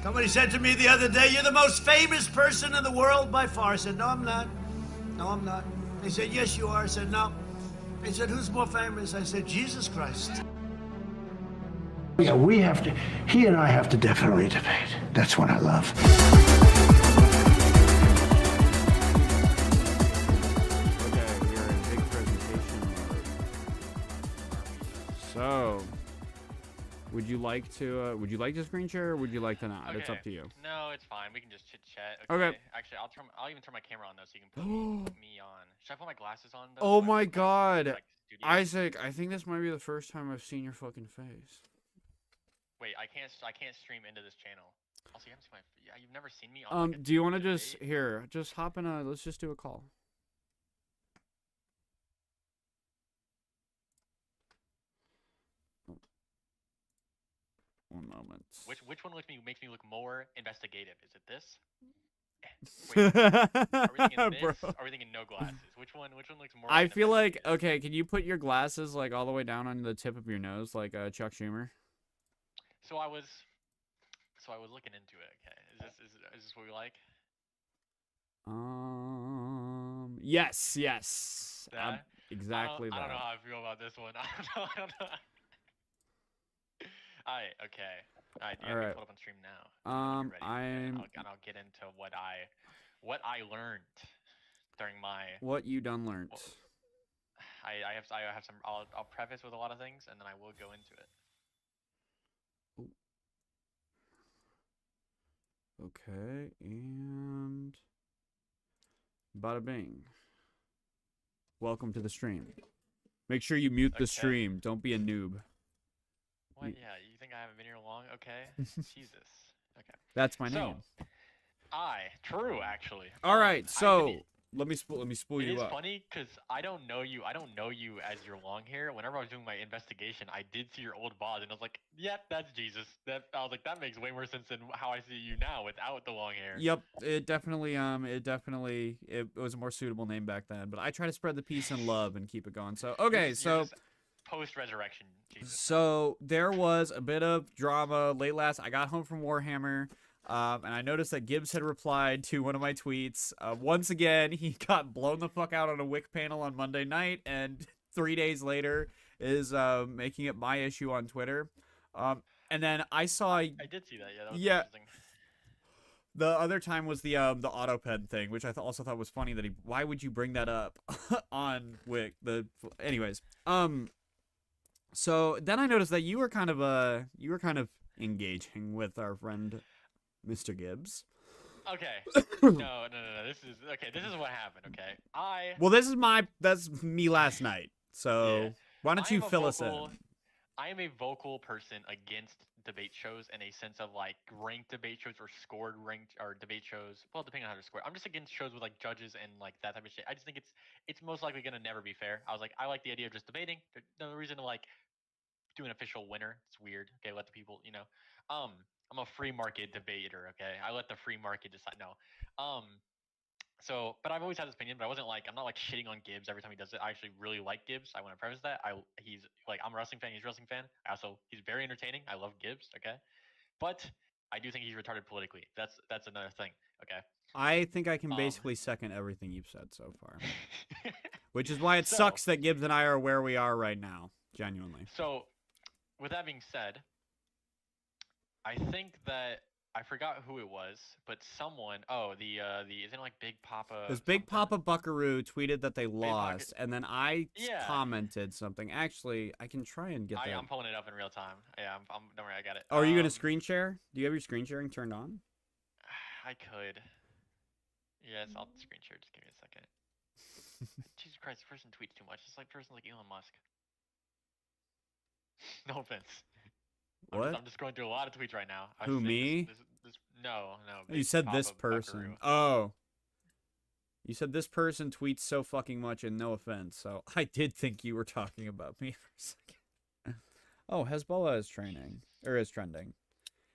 Somebody said to me the other day, "You're the most famous person in the world by far." I said, "No, I'm not. No, I'm not." They said, "Yes, you are." I said, "No." They said, "Who's more famous?" I said, "Jesus Christ." Yeah, he and I have to definitely debate. That's what I love. Okay, we are in big presentation mode. So, would you like to screen share or would you like to not? Okay. It's up to you. No, it's fine. We can just chit chat. Okay. Actually, I'll even turn my camera on though, so you can put me on. Should I put my glasses on though? Oh so I my can look God, like studio? Isaac! I think this might be the first time I've seen your fucking face. Wait, I can't stream into this channel. Also, you haven't seen my. Yeah, you've never seen me on. Like, Do you want to just just hop in a? Let's just do a call. One moment. Which one makes me look more investigative? Is it this? Wait, are we thinking this? Bro. Or are we thinking no glasses? Which one looks more? I feel like okay. Can you put your glasses like all the way down on the tip of your nose, like Chuck Schumer? So I was looking into it. Okay, is this what we like? Yes. That? Exactly I don't know that. how I feel about this one. I don't know. Alright, okay. Alright, do you have me pulled up on stream now? I'm I'll get into what I learned during my. What you done learned? I have some. I'll preface with a lot of things, and then I will go into it. Okay, and bada bing. Welcome to the stream. Make sure you mute the stream. Don't be a noob. What? Yeah, you think I haven't been here long? Okay. Jesus. Okay. That's my name. True, actually. All right, so let me spool you up. It is funny because I don't know you as your long hair. Whenever I was doing my investigation, I did see your old bod, and I was like, "Yep, that's Jesus." I was like, that makes way more sense than how I see you now without the long hair. Yep, it was a more suitable name back then. But I try to spread the peace and love and keep it going. So okay, so post-resurrection Jesus. So there was a bit of drama late last. I got home from Warhammer. And I noticed that Gibbs had replied to one of my tweets. Once again, he got blown the fuck out on a Wick panel on Monday night, and 3 days later is making it my issue on Twitter. And then I saw. I did see that. Yeah, that was interesting. The other time was the AutoPen thing, which I also thought was funny. Why would you bring that up on Wick? Anyways. So then I noticed that you were kind of engaging with our friend Mr. Gibbs. Okay. No. This is what happened. Okay. Well, that's me last night. So yeah. Why don't you fill us in? I am a vocal person against debate shows in a sense of like ranked debate shows or scored ranked or debate shows. Well, depending on how to score. I'm just against shows with like judges and like that type of shit. I just think it's most likely gonna never be fair. I was like, I like the idea of just debating. There's no reason to like do an official winner. It's weird. Okay, let the people, I'm a free market debater, okay? I let the free market decide. No. But I've always had this opinion, but I'm not like shitting on Gibbs every time he does it. I actually really like Gibbs. I want to preface that. He's like, I'm a wrestling fan, he's a wrestling fan. He's very entertaining. I love Gibbs, okay? But I do think he's retarded politically. That's another thing, okay? I think I can basically second everything you've said so far. Which is why it sucks that Gibbs and I are where we are right now, genuinely. So, with that being said, I think that I forgot who it was, but someone. Isn't it like Big Papa? It was Big Papa Buckaroo tweeted that they lost, and then I commented something. Actually, I can try and get that. I'm pulling it up in real time. Yeah, don't worry, I got it. Oh, are you gonna screen share? Do you have your screen sharing turned on? I could. Yes, I'll screen share. Just give me a second. Jesus Christ, this person tweets too much. It's like person like Elon Musk. No offense. What? I'm just going through a lot of tweets right now. Who, me? No. You said this person. Buckaroo. Oh. You said this person tweets so fucking much, and no offense. So I did think you were talking about me for a second. Oh, Hezbollah is trending.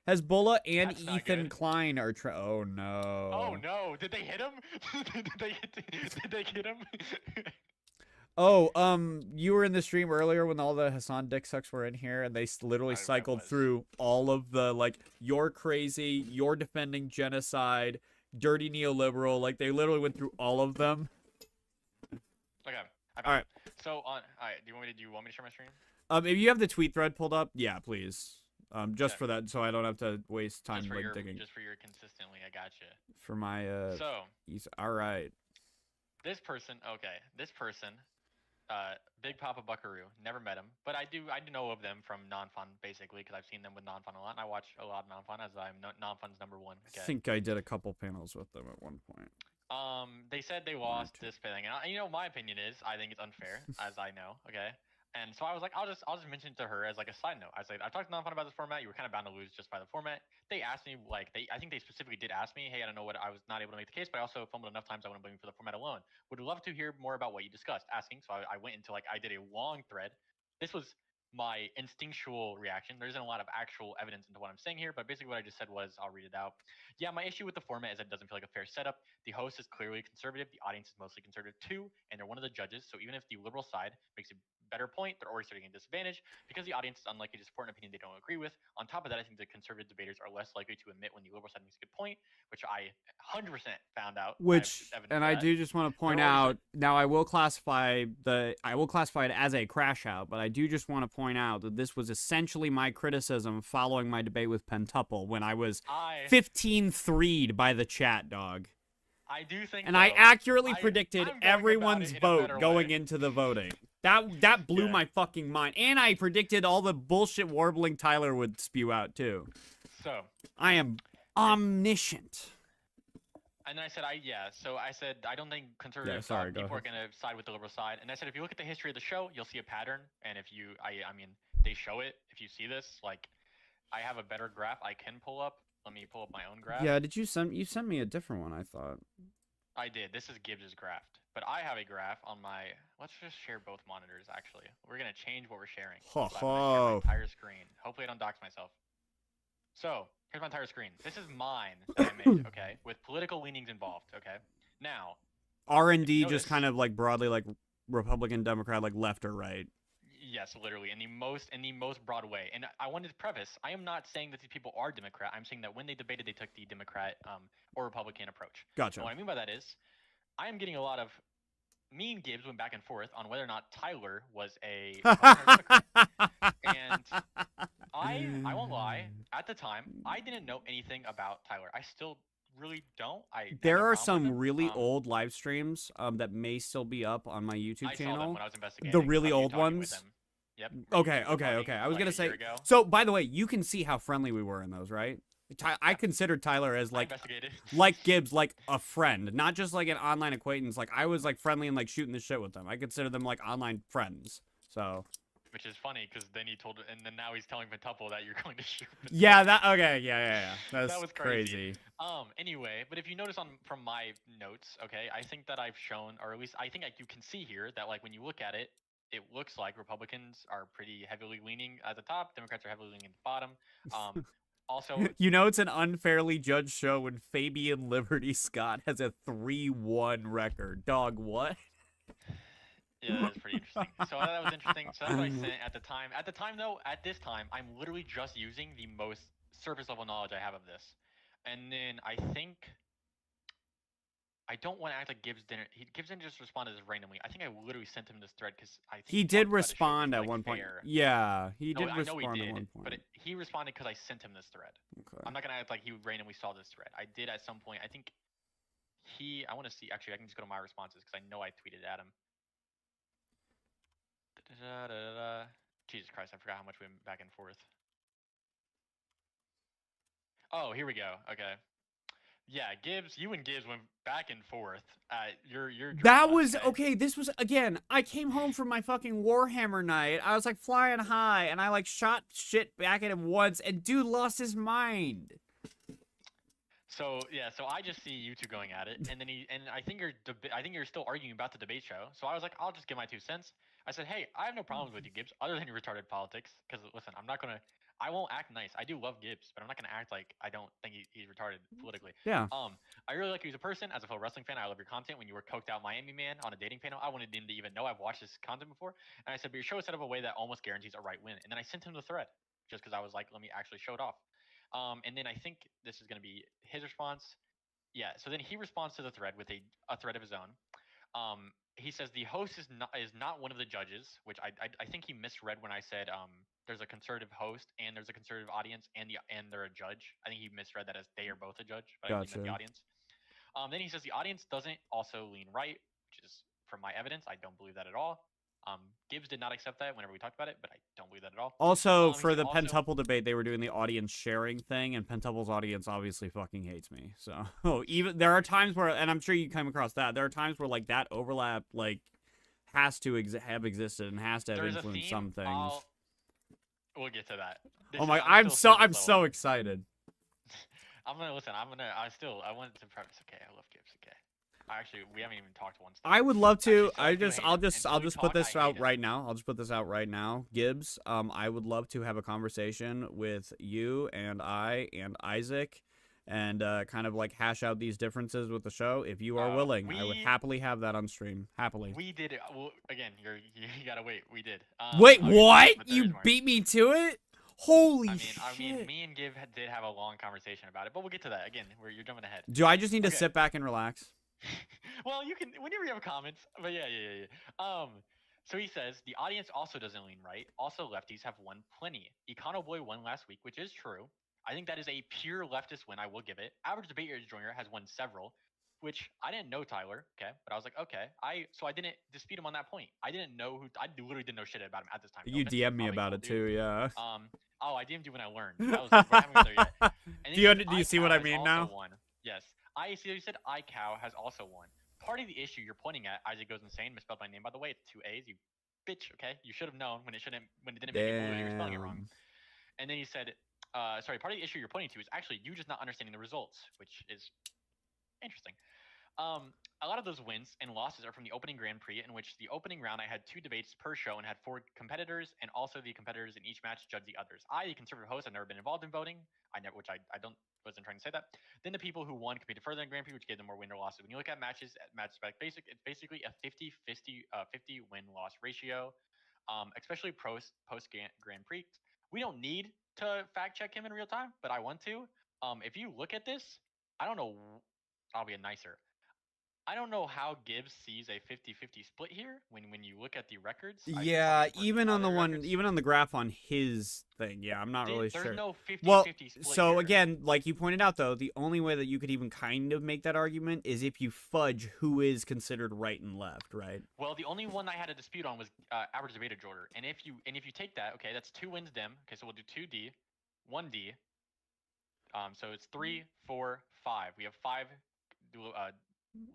Hezbollah and Ethan Klein are oh no. Oh no! Did they hit him? Did they hit him? Oh, you were in the stream earlier when all the Hassan dick sucks were in here, and they literally I cycled was. through all of the, like, you're crazy, you're defending genocide, dirty neoliberal. Like, they literally went through all of them. Okay. All right. So on. All right. Do you want me to share my stream? If you have the tweet thread pulled up, yeah, please. Just Okay. for that, so I don't have to waste time Just for like your digging. just for your consistently, I gotcha. For my So all right. this person, Big Papa Buckaroo. Never met him, but I do know of them from Non-Fun basically because I've seen them with Non-Fun a lot, and I watch a lot of Non-Fun as I'm Non-Fun's #1. I think I did a couple panels with them at one point. They said they lost this thing, and my opinion is I think it's unfair, as I know. Okay. And so I was like, I'll just mention it to her as like a side note. I said, I talked to Non-Fun about this format. You were kind of bound to lose just by the format. They asked me, I think they specifically did ask me, hey, I don't know what I was not able to make the case, but I also fumbled enough times I want to blame you for the format alone. Would love to hear more about what you discussed. Asking, so I went into I did a long thread. This was my instinctual reaction. There isn't a lot of actual evidence into what I'm saying here, but basically what I just said was, I'll read it out. Yeah, my issue with the format is that it doesn't feel like a fair setup. The host is clearly conservative. The audience is mostly conservative too, and they're one of the judges. So even if the liberal side makes a better point, they're already starting at a disadvantage because the audience is unlikely to support an opinion they don't agree with. On top of that, I think the conservative debaters are less likely to admit when the liberal side makes a good point, which I 100% found out. I do just want to point out, now I will classify it as a crash out, but I do just want to point out that this was essentially my criticism following my debate with Pentuple when I was 15-3'd by the chat, dog. I do think, and I accurately predicted everyone's vote going into the voting. That blew my fucking mind. And I predicted all the bullshit warbling Tyler would spew out too. So I am omniscient. And then I said, I don't think conservative people are going to side with the liberal side. And I said, if you look at the history of the show, you'll see a pattern. And if you, I mean, they show it. If you see this, like, I have a better graph I can pull up. Let me pull up my own graph. Yeah, you sent me a different one, I thought. I did. This is Gibbs's graph. But I have a graph on my, let's just share both monitors, actually. We're going to change what we're sharing. Ho so I'm gonna share my entire screen. Hopefully I don't dox myself. So, here's my entire screen. This is mine that I made, okay? With political leanings involved, okay? Now, R&D just kind of like broadly like Republican, Democrat, like left or right. Yes, literally, in the most broad way. And I wanted to preface, I am not saying that these people are Democrat. I'm saying that when they debated, they took the Democrat or Republican approach. Gotcha. And what I mean by that is, I am getting a lot of, me and Gibbs went back and forth on whether or not Tyler was a Democrat. And I won't lie, at the time, I didn't know anything about Tyler. I still really don't. There are some really old live streams that may still be up on my YouTube channel. I saw them when I was investigating. The really old ones. Yep. Okay. I was gonna say. So, by the way, you can see how friendly we were in those, right? I considered Tyler as like Gibbs, like a friend, not just like an online acquaintance. Like I was like friendly and like shooting the shit with them. I consider them like online friends. So. Which is funny because then now he's telling Pentuple that you're going to shoot. Yeah, yeah. That was crazy. Anyway, but if you notice from my notes, okay, I think that I've shown, or at least I think you can see here that like when you look at it, it looks like Republicans are pretty heavily leaning at the top, Democrats are heavily leaning at the bottom. Also, it's an unfairly judged show when Fabian Liberty Scott has a 3-1 record. Dog, what? Yeah, that's pretty interesting. So that was interesting. So that's what I said at the time. At this time, I'm literally just using the most surface level knowledge I have of this. And then I think I don't want to act like Gibbs didn't. Gibbs didn't just respond to this randomly. I think I literally sent him this thread because I think he did respond at one point. Yeah, he did respond at one point. But he responded because I sent him this thread. Okay. I'm not gonna act like he randomly saw this thread. I did at some point. I think I want to see. Actually, I can just go to my responses because I know I tweeted at him. Jesus Christ, I forgot how much we went back and forth. Oh, here we go. Okay. Yeah, you and Gibbs went back and forth. That was okay. This was again. I came home from my fucking Warhammer night. I was like flying high, and I like shot shit back at him once, and dude lost his mind. So yeah, so I just see you two going at it, and then I think you're still arguing about the debate show. So I was like, I'll just give my 2 cents. I said, hey, I have no problems with you, Gibbs, other than your retarded politics. Because listen, I'm not gonna. I won't act nice. I do love Gibbs, but I'm not gonna act like I don't think he's retarded politically. Yeah. I really like you as a person. As a fellow wrestling fan, I love your content. When you were coked out Miami man on a dating panel, I wanted him to even know I've watched his content before. And I said, but your show is set up a way that almost guarantees a right win. And then I sent him the thread just because I was like, let me actually show it off. And then I think this is gonna be his response. Yeah. So then he responds to the thread with a thread of his own. He says the host is not one of the judges, which I think he misread when I said there's a conservative host and there's a conservative audience and they're a judge. I think he misread that as they are both a judge, but I think that's the audience. Then he says the audience doesn't also lean right, which is from my evidence. I don't believe that at all. Gibbs did not accept that whenever we talked about it, but I don't believe that at all. Also, for the Pentuple debate, they were doing the audience sharing thing, and Pentuple's audience obviously fucking hates me. So, even there are times where, and I'm sure you come across that, there are times where like that overlap like has to have existed and has to have influenced some things. We'll get to that. Oh my! I'm so excited. I'm gonna listen. I wanted to preface. Okay, I love Gibbs. Okay. Actually, we haven't even talked once. I would love to. Actually, I'll just put this out right now. I'll just put this out right now. Gibbs, I would love to have a conversation with you and Isaac, and kind of like hash out these differences with the show. If you are willing, I would happily have that on stream. Happily. We did it. Well, again, you gotta wait. We did. Wait, what? You beat me to it? Holy shit. I mean, me and Gibb did have a long conversation about it, but we'll get to that again. Where you're jumping ahead. Do I just need to sit back and relax? Well, you can whenever you have comments. But yeah. So he says the audience also doesn't lean right. Also, lefties have won plenty. Econo Boy won last week, which is true. I think that is a pure leftist win. I will give it. Average Debate Joiner has won several, which I didn't know Tyler. Okay, but I was like, okay. I didn't dispute him on that point. I didn't know who. I literally didn't know shit about him at this time. You DM'd me about it too, yeah. Oh, I DM'd you when I learned. That was, we haven't got there yet. Do you see what I mean now? Won. Yes. I see. You said iCow has also won. Part of the issue you're pointing at, Isaac Goes Insane, misspelled my name by the way. It's 2 A's. You bitch. Okay, you should have known when it didn't make it blue. You were spelling it wrong. And then he said, sorry. Part of the issue you're pointing to is actually you just not understanding the results, which is interesting. A lot of those wins and losses are from the opening Grand Prix, in which the opening round I had 2 debates per show and had 4 competitors, and also the competitors in each match judge the others. I, the conservative host, have never been involved in voting. Which I wasn't trying to say that. Then the people who won competed further in Grand Prix, which gave them more win or losses. When you look at match spec, it's basically a 50 win-loss ratio, especially post Grand Prix. We don't need to fact check him in real time, but I want to. If you look at this, I don't know. I'll be nicer. I don't know how Gibbs sees a 50-50 split here when you look at the records. Yeah, even on the graph on his thing. Yeah, I'm not really sure. There's no 50-50 split so here. Again, like you pointed out though, the only way that you could even kind of make that argument is if you fudge who is considered right and left, right? Well, the only one I had a dispute on was average debate order. And if you take that, okay, that's 2 wins dim. Okay, so we'll do 2D, 1D. So it's 3, 4, 5. We have 5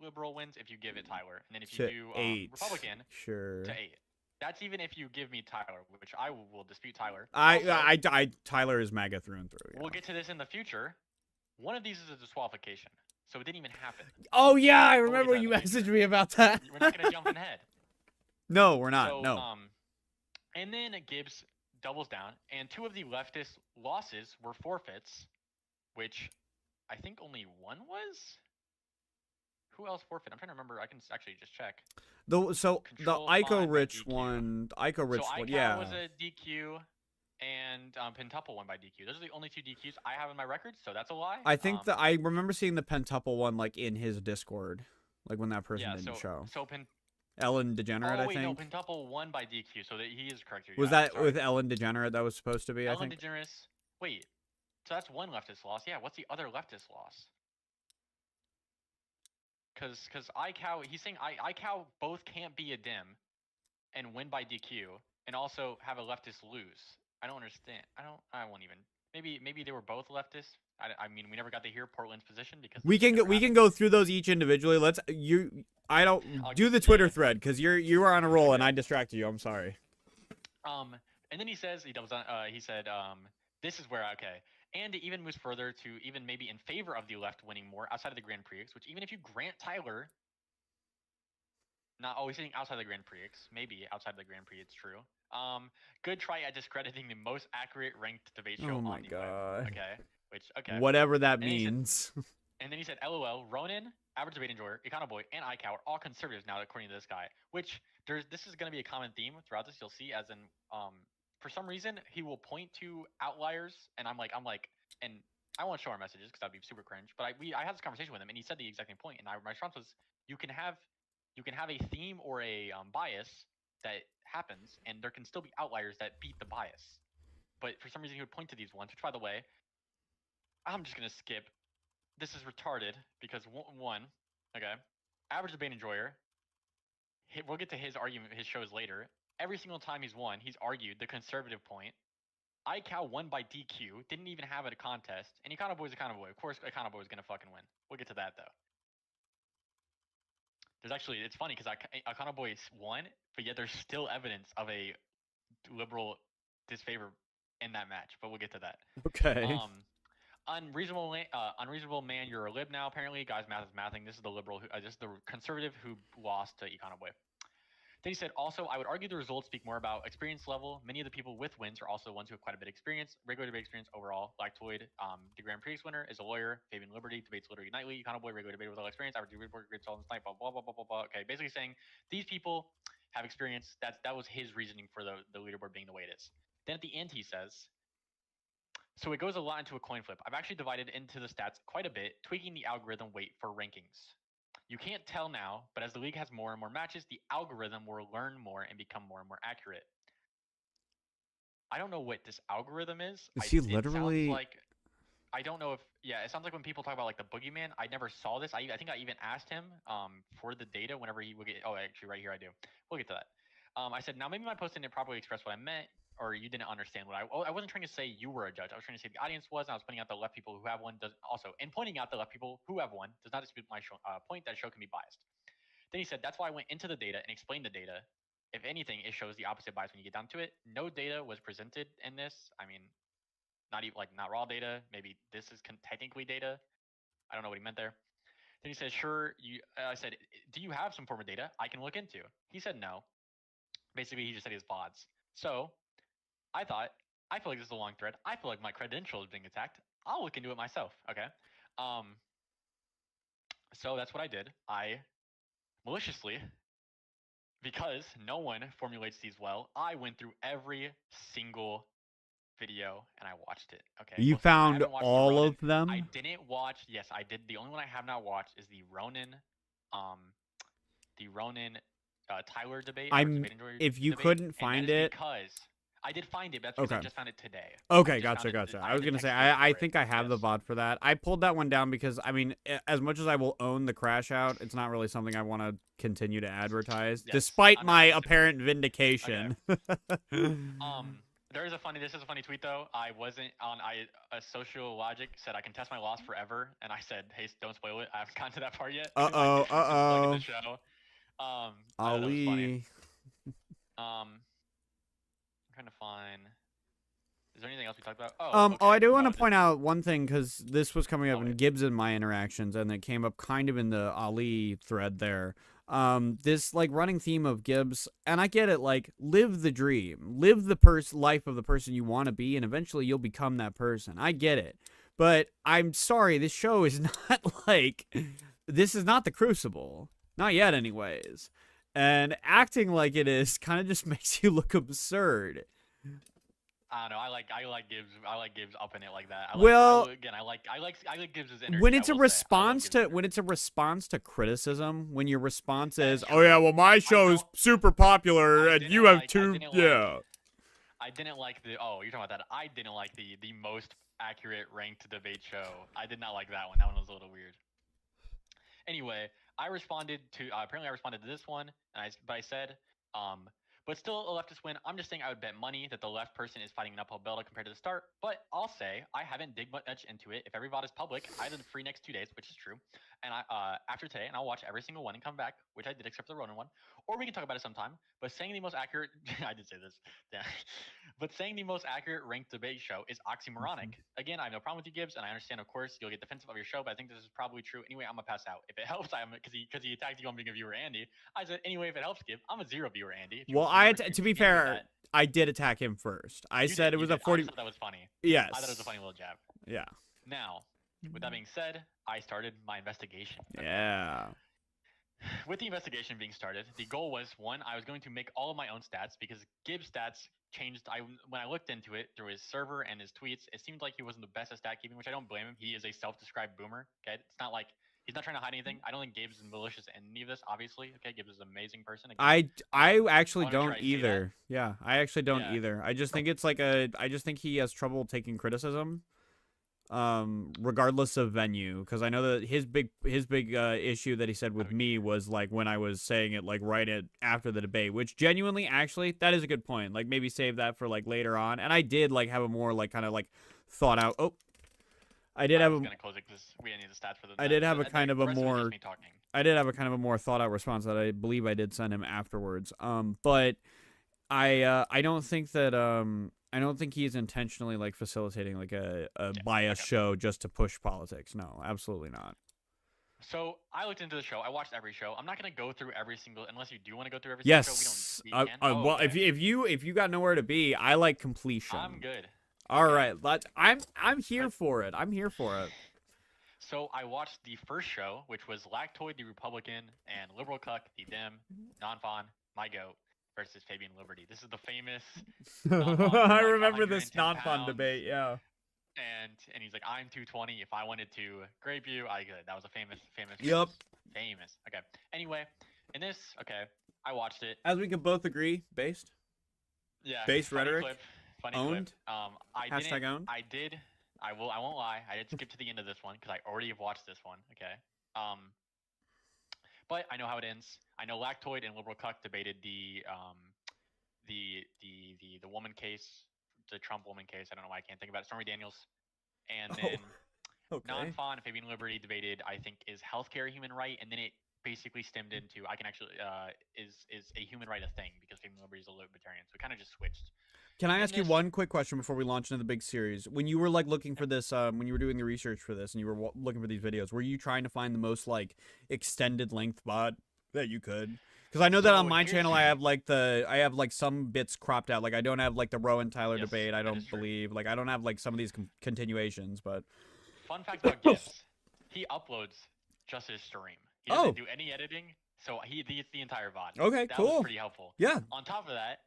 liberal wins if you give it Tyler, and then if you do 8. Republican, sure, to 8. That's even if you give me Tyler, which I will dispute Tyler. Tyler is MAGA through and through. Yeah. We'll get to this in the future. One of these is a disqualification, so it didn't even happen. Oh yeah, I remember you messaged me about that. We're not gonna jump ahead. No, we're not. So, no. And then Gibbs doubles down, and 2 of the leftist losses were forfeits, which I think only one was. Who else forfeit? I'm trying to remember. I can actually just check. The Ico Rich one. Ico Rich one. Yeah. was a DQ, and Pentuple won by DQ. Those are the only 2 DQs I have in my records, so that's a lie. I think I remember seeing the Pentuple one like in his Discord, like when that person didn't show. So Ellen Degenerate, I think. No, Pentuple won by DQ, so that he is correct. Was that with Ellen Degenerate that was supposed to be? Ellen Degenerate. Wait, so that's one leftist loss. Yeah, what's the other leftist loss? Because iCow, he's saying iCow both can't be a dim and win by DQ and also have a leftist lose. I don't understand. I won't even. Maybe they were both leftists. I mean, we never got to hear Portland's position because we can go through those each individually. I'll do the Twitter thread because you are on a roll and I distracted you. I'm sorry. And then he says he doubles on. He said this is where And it even moves further to even maybe in favor of the left winning more outside of the Grand Prix, which even if you grant Tyler, not always sitting outside the Grand Prix, maybe outside of the Grand Prix it's true. Good try at discrediting the most accurate ranked debate show Oh my on the god. web. Okay. Okay. Whatever that And then he said, means. and then he said, LOL, Ronan, Average Debate Enjoyer, Econoboy, and iCow are all conservatives now, according to this guy. Which this is going to be a common theme throughout this. You'll see, as in, for some reason, he will point to outliers, and I'm like, and I won't show our messages because that'd be super cringe. But I had this conversation with him, and he said the exact same point. And my response was, you can have a theme or a bias that happens, and there can still be outliers that beat the bias. But for some reason, he would point to these ones. Which, by the way, I'm just gonna skip. This is retarded because one, okay, Average Debate Enjoyer. We'll get to his argument, his shows later. Every single time he's won, he's argued the conservative point. iCow won by DQ, didn't even have it a contest, and Econoboy's Econoboy. Of course, Econoboy is gonna fucking win. We'll get to that though. It's funny because Econoboy won, but yet there's still evidence of a liberal disfavor in that match. But we'll get to that. Okay. Unreasonable man, you're a lib now. Apparently, guys, math is mathing. This is the liberal, this is the conservative who lost to Econoboy. Then he said, also, I would argue the results speak more about experience level. Many of the people with wins are also ones who have quite a bit of experience. Regular debate experience overall. Lactoid, the Grand Prix winner, is a lawyer. Fabian Liberty debates literally nightly. Econoboy, regular debate with all experience. Average debate report, great solvents night. Blah blah blah blah blah blah. Okay, basically saying these people have experience. That was his reasoning for the leaderboard being the way it is. Then at the end, he says, so it goes a lot into a coin flip. I've actually divided into the stats quite a bit, tweaking the algorithm weight for rankings. You can't tell now, but as the league has more and more matches, the algorithm will learn more and become more and more accurate. I don't know what this algorithm is. Is he literally? It sounds like, I don't know if, yeah, it sounds like when people talk about like the boogeyman, I never saw this. I think I even asked him for the data whenever he would get, oh, actually right here I do. We'll get to that. I said, now maybe my post didn't properly express what I meant, or you didn't understand what I wasn't trying to say you were a judge. I was trying to say the audience was, and I was pointing out the left people who have won and pointing out the left people who have won does not dispute my point that a show can be biased. Then he said, that's why I went into the data and explained the data. If anything, it shows the opposite bias when you get down to it. No data was presented in this. I mean, not even not raw data. Maybe this is technically data. I don't know what he meant there. Then he said, sure. I said, do you have some form of data I can look into? He said no. Basically, he just said he has VODs. So I thought, I feel like this is a long thread. I feel like my credential is being attacked. I'll look into it myself. Okay. So that's what I did. I maliciously, because no one formulates these well, I went through every single video and I watched it. Okay. You found all of them? I didn't watch. Yes, I did. The only one I have not watched is the Ronan Tyler debate. If you couldn't find it, because I did find it, but that's because I just found it today. Okay, gotcha. I was gonna say I think I have the VOD for that. I pulled that one down because I mean, as much as I will own the crash out, it's not really something I want to continue to advertise, despite my apparent vindication. Okay. This is a funny tweet though. I wasn't on a social logic said I can test my loss forever, and I said, hey, don't spoil it. I haven't gotten to that part yet. Ali. I'm trying to find. Is there anything else we talked about? I do want to point out one thing because this was coming up in Gibbs and my interactions, and it came up kind of in the Ali thread there. This like running theme of Gibbs, and I get it, like live the dream, live the life of the person you want to be, and eventually you'll become that person. I get it, but I'm sorry, this show is not this is not the Crucible, not yet, anyways. And acting like it is kind of just makes you look absurd. I don't know. I like Gibbs. I like Gibbs up in it like that. I like Gibbs's energy. When it's a response to criticism, when your response is, "Oh yeah, well my show's super popular and you have two." I didn't like the. Oh, you're talking about that. I didn't like the most accurate ranked debate show. I did not like that one. That one was a little weird. Anyway, I responded to. Apparently, I responded to this one, and I said, but still a leftist win. I'm just saying I would bet money that the left person is fighting an uphill battle compared to the start. But I'll say I haven't dig much into it. If every VOD is public, I did the free next 2 days, which is true. And after today, and I'll watch every single one and come back, which I did except for the Ronan one. Or we can talk about it sometime. But saying the most accurate, I did say this. Yeah. But saying the most accurate ranked debate show is oxymoronic. Again, I have no problem with you, Gibbs, and I understand, of course, you'll get defensive of your show, but I think this is probably true. Anyway, I'm gonna pass out. If it helps, because he attacked you on being a viewer, Andy. I said, anyway, if it helps, Gibbs, I'm a 0 viewer, Andy. Well, to be fair, I did attack him first. I said it was a 40. I thought that was funny. Yes. I thought it was a funny little jab. Yeah. Now, with that being said, I started my investigation. Yeah. With the investigation being started, the goal was, one, I was going to make all of my own stats because Gibbs' stats changed. When I looked into it through his server and his tweets, it seemed like he wasn't the best at stat keeping, which I don't blame him. He is a self-described boomer. Okay, it's not like he's not trying to hide anything. I don't think Gibbs is malicious in any of this. Obviously, okay, Gibbs is an amazing person. Again, I actually don't sure either. Yeah, I actually don't Yeah. either. I just think it's like I just think he has trouble taking criticism. Regardless of venue, because I know that his big issue that he said with me was like when I was saying it like after the debate, which genuinely actually that is a good point. Like maybe save that for like later on. And I did like have a more like kind of like thought out. Oh, I did have a. Gonna close it because we didn't need the stats for the. I did have a kind of a more. Me talking. I did have a kind of a more thought out response that I believe I did send him afterwards. But I don't think that I don't think he's intentionally like facilitating like a bias show just to push politics. No, absolutely not. So I looked into the show. I watched every show. I'm not gonna go through every single unless you do want to go through every single show. We don't. Well, if you got nowhere to be, I like completion. I'm good. All right, I'm here for it. I'm here for it. So I watched the first show, which was Lactoid the Republican and Liberal Cuck the Dem, Non-Fon, my goat, versus Fabian Liberty. This is the famous. I remember this non-fun debate. Yeah. And he's like, I'm 220. If I wanted to grape you, I could. That was a famous. Yep. Famous. Okay. Anyway, in this, I watched it. As we can both agree, based. Yeah. Based rhetoric. Funny owned. Clip. Hashtag owned. I won't lie. I did skip to the end of this one because I already have watched this one. Okay. But I know how it ends. I know Lactoid and Liberal Cuck debated the woman case, the Trump woman case. I don't know why I can't think about it. Stormy Daniels, and then Non-Fon and Fabian Liberty debated. I think is healthcare a human right, and then it basically stemmed into I can actually is a human right a thing because Fabian Liberty is a libertarian. So it kind of just switched. Can I ask you one quick question before we launch into the big series? When you were like looking for this, when you were doing the research for this, and you were looking for these videos, were you trying to find the most like extended length VOD that you could? Because I know that on my channel I have like some bits cropped out. Like I don't have like the Rowan Tyler debate. I don't believe like I don't have like some of these continuations. But fun fact about Gibbs, he uploads just his stream. He doesn't do any editing, so he eats the entire VOD. Okay, that cool. was pretty helpful. Yeah. On top of that,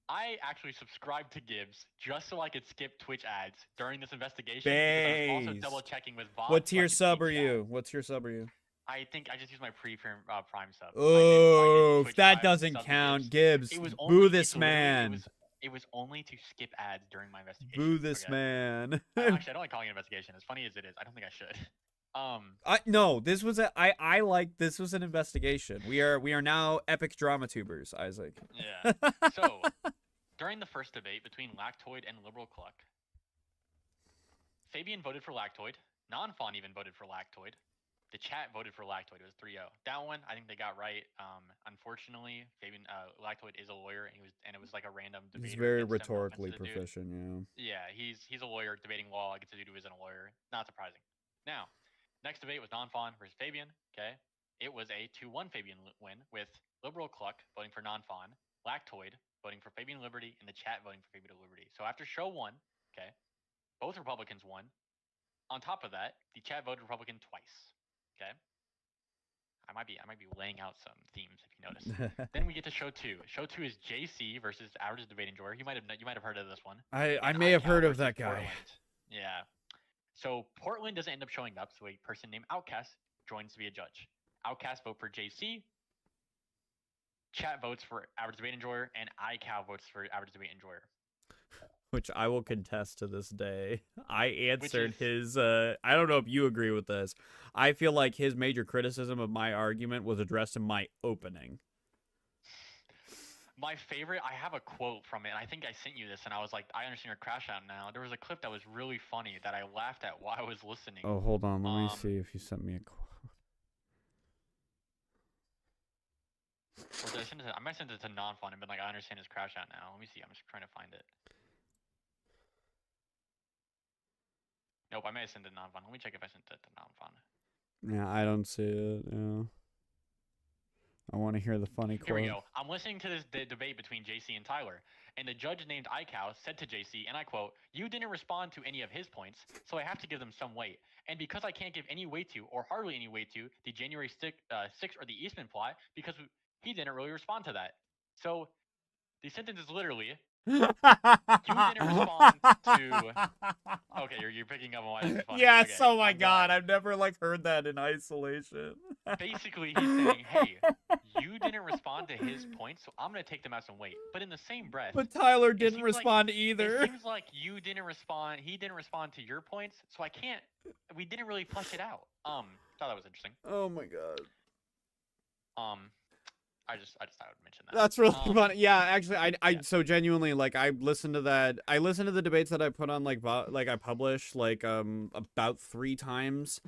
I actually subscribed to Gibbs just so I could skip Twitch ads during this investigation. Because I was also double checking with VOD. What tier sub are you? What tier sub are you? I think I just used my Prime sub. Oh, that doesn't count, Gibbs. Boo this man. It was only to skip ads during my investigation. Boo this man. Actually, I don't like calling it an investigation. As funny as it is, I don't think I should. No, this was this was an investigation. We are now epic drama tubers, Isaac. Yeah. So during the first debate between Lactoid and Liberal Cluck, Fabian voted for Lactoid. Non-Fon even voted for Lactoid. The chat voted for Lactoid. It was 3-0. That one, I think they got right. Unfortunately, Fabian Lactoid is a lawyer, and it was like a random debate. He's very rhetorically proficient. Yeah, he's a lawyer debating law against a dude who isn't a lawyer. Not surprising. Now, next debate was Non-Fon versus Fabian. Okay, it was a 2-1 Fabian win with Liberal Cluck voting for Non-Fon, Lactoid voting for Fabian Liberty, and the chat voting for Fabian Liberty. So after show one, okay, both Republicans won. On top of that, the chat voted Republican twice. Okay. I might be laying out some themes if you notice. Then we get to show two. Show two is JC versus Average Debate Enjoyer. You might have heard of this one. I may have heard of that guy. Portland. Yeah. So Portland doesn't end up showing up, so a person named Outcast joins to be a judge. Outcast vote for JC. Chat votes for Average Debate Enjoyer, and iCow votes for Average Debate Enjoyer. Which I will contest to this day. I answered his, I don't know if you agree with this. I feel like his major criticism of my argument was addressed in my opening. My favorite, I have a quote from it, and I think I sent you this, and I was like, I understand your crash out now. There was a clip that was really funny that I laughed at while I was listening. Oh, hold on. Let me see if you sent me a quote. Or did I send it I might send it to Non-Fun and been like, I understand his crash out now. Let me see. I'm just trying to find it. Nope, I may have sent it to Non-Fun. Let me check if I sent it to Non-Fun. Yeah, I don't see it. Yeah. I want to hear the funny Here quote. we go. I'm listening to the debate between JC and Tyler, and the judge named iCow said to JC, and I quote, "You didn't respond to any of his points, so I have to give them some weight. And because I can't give any weight to, or hardly any weight to, the January 6th or the Eastman plot, because he didn't really respond to that." So the sentence is literally, you didn't respond to. Okay, you're picking up on why this is funny. Yes, Okay, oh my I'm god, glad. I've never like heard that in isolation. Basically, he's saying, "Hey, you didn't respond to his points, so I'm gonna take them as some weight." But in the same breath, But Tyler it didn't seems like respond it either. seems like you didn't respond. He didn't respond to your points, so I can't. We didn't really flesh it out. Thought that was interesting. Oh my god. I just thought I would mention that. That's really funny. Yeah, actually, I so genuinely like I listened to that. I listened to the debates that I put on like I publish like about 3 times.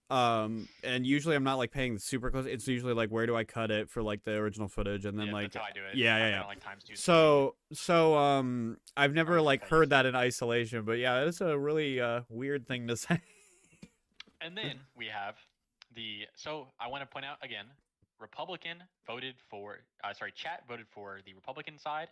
And usually I'm not like paying super close. It's usually like where do I cut it for like the original footage, and then Yeah, like that's how I do it. yeah. Like times 2. So I've never Or like just heard that in isolation, but yeah, it's a really weird thing to say. And then we have the. So I want to point out again, Republican voted for. Chat voted for the Republican side,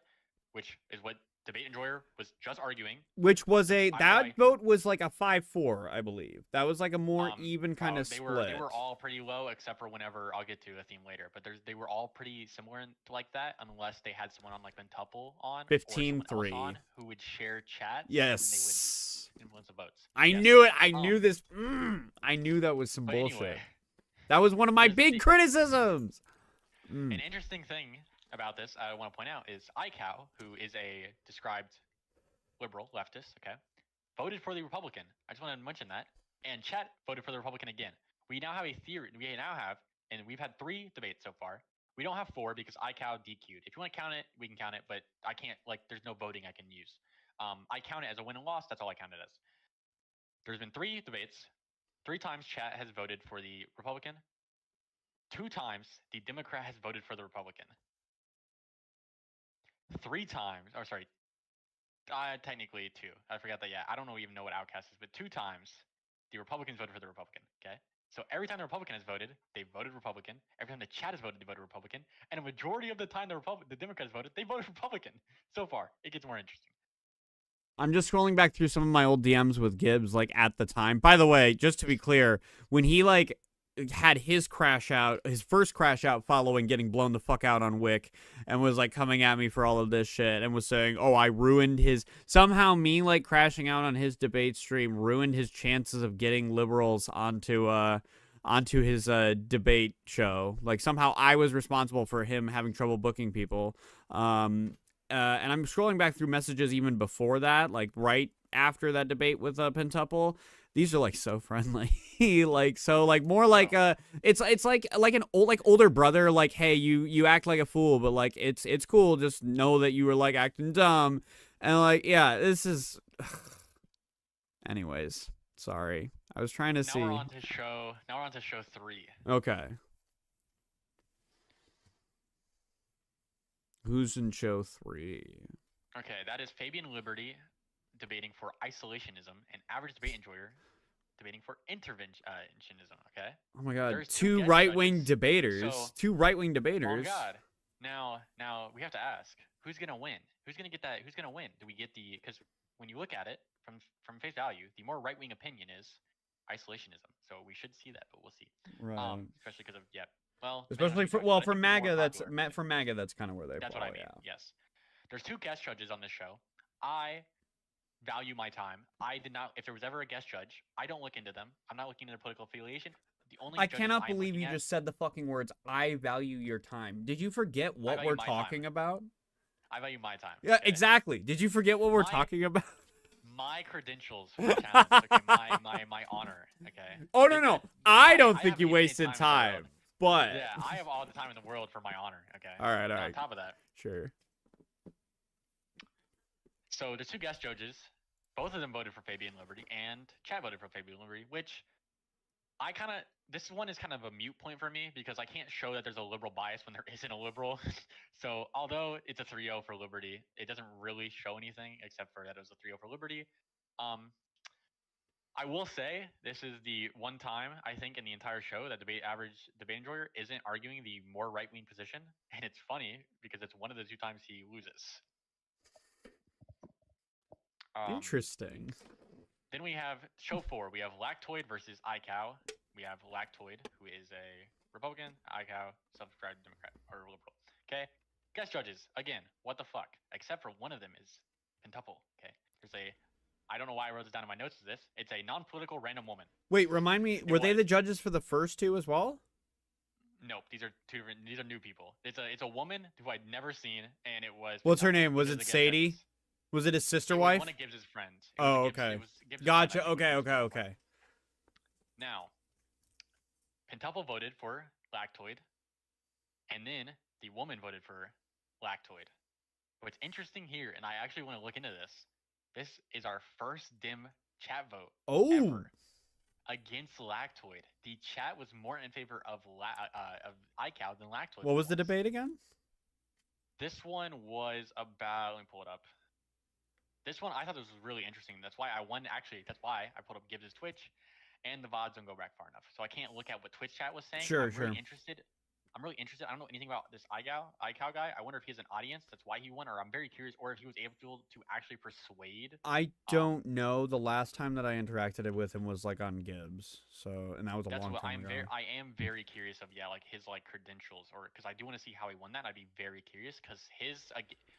which is what Debate Enjoyer was just arguing. Which was By the that way, vote was like a 5-4, I believe. That was like a more even kind of they split. They were all pretty low, except for whenever I'll get to a theme later. But they were all pretty similar to like that, unless they had someone on like Quintuple on 15-3 on who would share chat. Yes. And they would influence the votes. I Yes. knew it. I knew this. I knew that was some But bullshit. anyway, That was one of my there's big the- criticisms. an interesting thing about this I want to point out is iCow, who is a described liberal leftist, okay, voted for the Republican. I just want to mention that. And chat voted for the Republican again. We now have a theory. We now have, and we've had 3 debates so far. We don't have 4 because iCow DQ'd. If you want to count it, we can count it, but I can't, like, there's no voting I can use. I count it as a win and loss. That's all I count it as. There's been 3 debates. 3 times chat has voted for the Republican. 2 times the Democrat has voted for the Republican. 3 times, or sorry, technically 2. I forgot that. Yeah, I don't even know what Outcast is, but 2 times the Republicans voted for the Republican. Okay, so every time the Republican has voted, they voted Republican. Every time the chat has voted, they voted Republican. And a majority of the time the Democrats voted, they voted Republican. So far, it gets more interesting. I'm just scrolling back through some of my old DMs with Gibbs, like at the time. By the way, just to be clear, when he like had his first crash out following getting blown the fuck out on Wick, and was like coming at me for all of this shit and was saying, oh, I ruined somehow me like crashing out on his debate stream ruined his chances of getting liberals onto his debate show. Like somehow I was responsible for him having trouble booking people. And I'm scrolling back through messages even before that, like right after that debate with Pentuple. These are like so friendly, like so like more like it's like an older brother. Like, hey, you act like a fool, but like it's cool. Just know that you were like acting dumb, and like yeah, this is. Anyways, sorry, I was trying to see. Now we're on to show 3. Okay. Who's in show 3? Okay, that is Fabian Liberty debating for isolationism, and Average Debate Enjoyer debating for interventionism. Okay. Oh my god, There's 2 guest right-wing judges. debaters. So- 2 right-wing debaters. Oh god. Now we have to ask, who's gonna win? Who's gonna get that? Who's gonna win? Do we get because when you look at it from face value, the more right-wing opinion is isolationism. So we should see that, but we'll see. Right. Especially because of well. Especially depending on who for you talk to, for I think the more MAGA, popular for MAGA, that's kind of where they That's fall. what I mean. Yeah. Yes. There's 2 guest judges on this show. I value my time. I did not. If there was ever a guest judge, I don't look into them. I'm not looking into their political affiliation. The only I judges cannot I'm believe looking you at- just said the fucking words, I value your time. Did you forget what value we're my talking time. about? I value my time. Yeah, okay? exactly. Did you forget what we're My- talking about? My credentials for challenge. Okay, my honor. Okay. Oh, no. I don't think have you infinite wasted in the time, world. but... Yeah, I have all the time in the world for my honor. Okay. All right, And all On right. top of that, Sure. so there's 2 guest judges. Both of them voted for Fabian Liberty, and Chad voted for Fabian Liberty, which this one is kind of a mute point for me because I can't show that there's a liberal bias when there isn't a liberal. So although it's a 3-0 for Liberty, it doesn't really show anything except for that it was a 3-0 for Liberty. I will say this is the one time I think in the entire show that average debate enjoyer isn't arguing the more right wing position, and it's funny because it's one of the 2 times he loses. Interesting. Then we have show 4. We have Lactoid versus iCow. We have Lactoid, who is a Republican, iCow, self-described Democrat or liberal. Okay, guest judges again. What the fuck? Except for one of them is Pentuple. Okay, there's a. I don't know why I wrote this down in my notes. It's a non-political random woman. Wait, remind me. Were they the judges for the first 2 as well? Nope, these are new people. It's a woman who I'd never seen, and it was. What's her name? Was it Sadie? Was it his sister wife? One of Gibbs' friends. Oh, okay. Gotcha. Okay. Now, Pentuple voted for Lactoid, and then the woman voted for Lactoid. What's interesting here, and I actually want to look into this. This is our first dim chat vote ever against Lactoid. The chat was more in favor of iCow than Lactoid. What was the debate again? This one was about. Let me pull it up. This one I thought this was really interesting. That's why I won. Actually, that's why I pulled up Gibbs' Twitch, and the VODs don't go back far enough, so I can't look at what Twitch chat was saying. Sure. I'm really interested. I don't know anything about this iCow guy. I wonder if he has an audience. That's why he won, or I'm very curious, or if he was able to actually persuade. I don't know. The last time that I interacted with him was like on Gibbs, and that was a long time ago. I am very curious of his credentials, or because I do want to see how he won that. I'd be very curious because his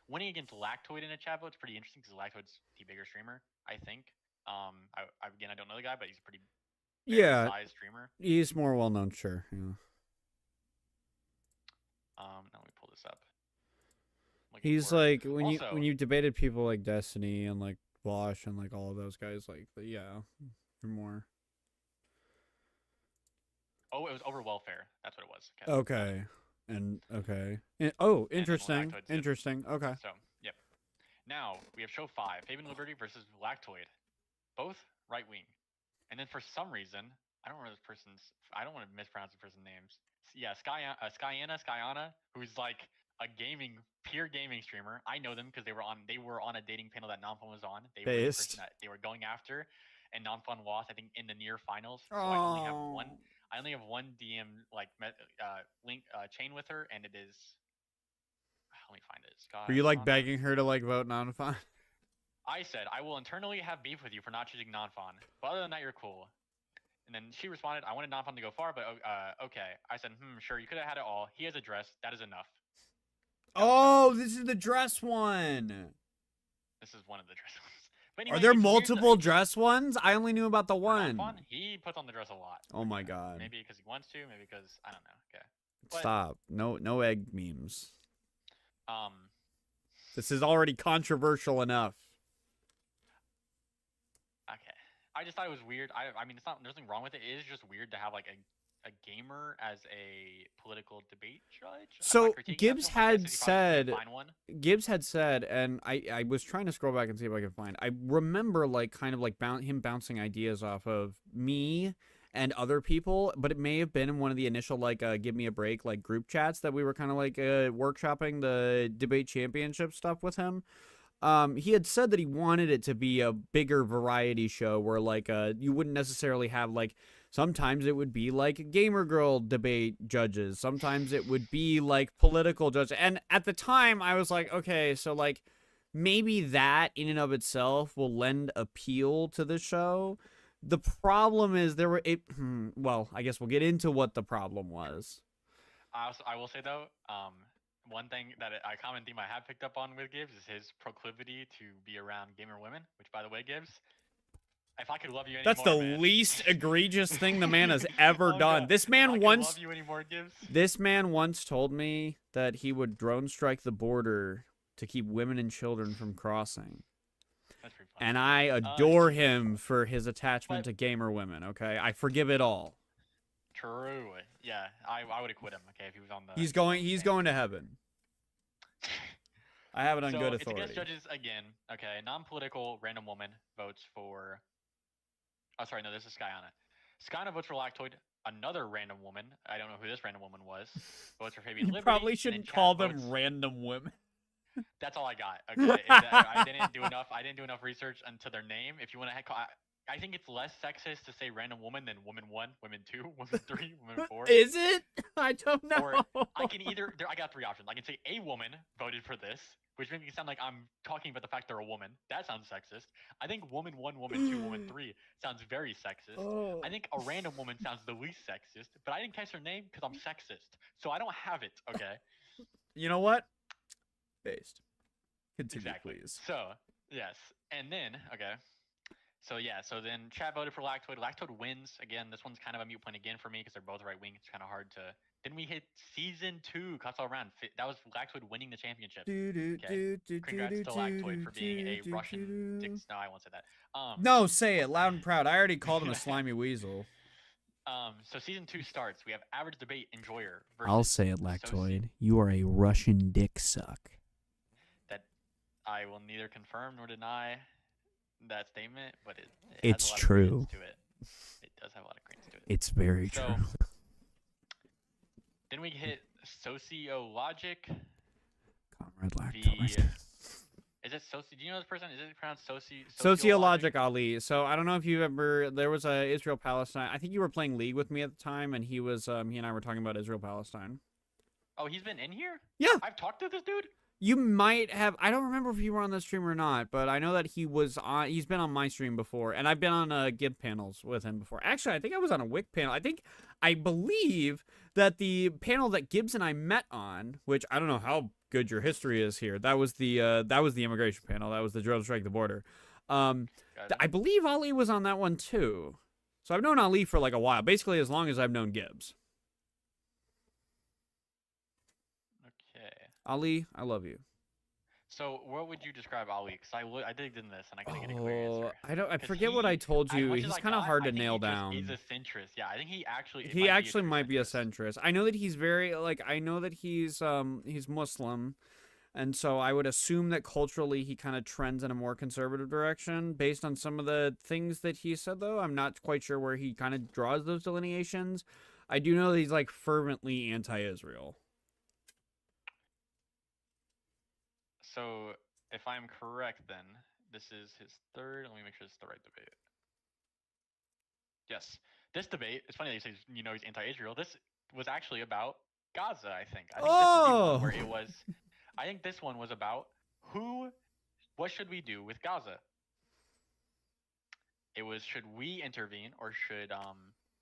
winning against Lactoid in a chat vote is pretty interesting because Lactoid's the bigger streamer, I think. I don't know the guy, but he's a pretty sized streamer. He's more well known, sure. Yeah. Now let me pull this up. He's like when you debated people like Destiny and like Bosch and like all of those guys, like you're more. Oh, it was over welfare. That's what it was. Okay. Interesting. Interesting. Okay. So, yep. Now we have show 5, Fabian Liberty versus Lactoid, both right wing, and then for some reason I don't want to mispronounce the person's names. Yeah, Skyana, who's like a pure gaming streamer. I know them because they were on a dating panel that Nonfun was on. They were the person that they were going after, and Nonfun lost, I think, in the near finals. So I only have one DM link chain with her, and it is. Let me find it. Were you like begging her to like vote Nonfun? I said I will internally have beef with you for not choosing Nonfun, but other than that, you're cool. And then she responded, I wanted Nonfun to go far, but okay. I said, sure, you could have had it all. He has a dress. That is enough. Oh, this is the dress one. This is one of the dress ones. But anyway, are there multiple dress ones? I only knew about the one. Nonfun, he puts on the dress a lot. Oh my god. Maybe because he wants to, maybe because, I don't know. Okay. But, stop. No egg memes. This is already controversial enough. Okay. I just thought it was weird. I mean, there's nothing wrong with it. It is just weird to have like a gamer as a political debate judge. So Gibbs had said, and I was trying to scroll back and see if I could find. I remember like kind of like him bouncing ideas off of me and other people, but it may have been in one of the initial like give me a break like group chats that we were kind of like workshopping the debate championship stuff with him. He had said that he wanted it to be a bigger variety show where like you wouldn't necessarily have like sometimes it would be like gamer girl debate judges, sometimes it would be like political judges, and at the time I was like, okay, so like maybe that in and of itself will lend appeal to the show. The problem is well, I guess we'll get into what the problem was. I will say though, one thing that a common theme I have picked up on with Gibbs is his proclivity to be around gamer women, which, by the way, Gibbs, if I could love you anymore, that's the least egregious thing the man has ever done. This man once love you anymore, Gibbs. This man once told me that he would drone strike the border to keep women and children from crossing. That's pretty funny. And I adore him for his attachment to gamer women, okay? I forgive it all. True. Yeah, I would have quit him, okay, if he was on the... He's going to heaven. I have it on good authority. It's against judges again. Okay, non-political random woman votes for... Oh, sorry, no, this is Skyana. Skyana votes for Lactoid. Another random woman, I don't know who this random woman was, votes for Fabian Liberty. You probably shouldn't call them random women. That's all I got. Okay, I didn't do enough research into their name. If you want to I think it's less sexist to say random woman than woman 1, women 2, women 3, women 4. Is it? I don't know. Or I can either I got 3 options. I can say a woman voted for this, which makes me sound like I'm talking about the fact they're a woman. That sounds sexist. I think woman 1, woman 2, woman 3 sounds very sexist. Oh. I think a random woman sounds the least sexist, but I didn't catch her name because I'm sexist. So I don't have it, okay? You know what? Based. Continue, Exactly. please. So, yes. And then, okay. So, yeah. So then Chad voted for Lactoid. Lactoid wins. Again, this one's kind of a mute point again for me because they're both right wing. It's kind of hard to. Then we hit season 2, cuts all around. That was Lactoid winning the championship. Okay. Congrats to Lactoid for being a Russian dick. No, I won't say that. No, say it loud and proud. I already called him a slimy weasel. So season 2 starts. We have average debate enjoyer versus I'll say it, Lactoid. You are a Russian dick suck. That I will neither confirm nor deny that statement, but it It's has a lot true. Of credence to it. It does have a lot of credence to it. It's very So, true. Then we hit sociologic. Comrade Lactoid. Is it soci? Do you know this person? Is it pronounced Sociologic Ali. So I don't know if you ever. There was a Israel Palestine. I think you were playing League with me at the time, and he was. He and I were talking about Israel Palestine. Oh, he's been in here? Yeah. I've talked to this dude? You might have. I don't remember if you were on the stream or not, but I know that he was on. He's been on my stream before, and I've been on Gibbs panels with him before. Actually, I think I was on a WIC panel. I believe that the panel that Gibbs and I met on, which I don't know how good your history is here. That was the immigration panel. That was the Drill Strike the Border. I believe Ali was on that one too. So I've known Ali for like a while, basically as long as I've known Gibbs. Ali, I love you. So, what would you describe Ali? Because I digged in this and I couldn't get a clear answer. I forget what I told you. He's kind of hard to nail He's down. a centrist. Yeah, I think he actually. He actually might be a centrist. I know that he's very I know that he's Muslim, and so I would assume that culturally he kind of trends in a more conservative direction based on some of the things that he said. Though I'm not quite sure where he kind of draws those delineations. I do know that he's like fervently anti-Israel. So, if I'm correct, then this is his third. Let me make sure it's the right debate. Yes, this debate. It's funny that you say he's anti-Israel. This was actually about Gaza. I think. This is the one where it was. I think this one was about what should we do with Gaza? It was should we intervene or should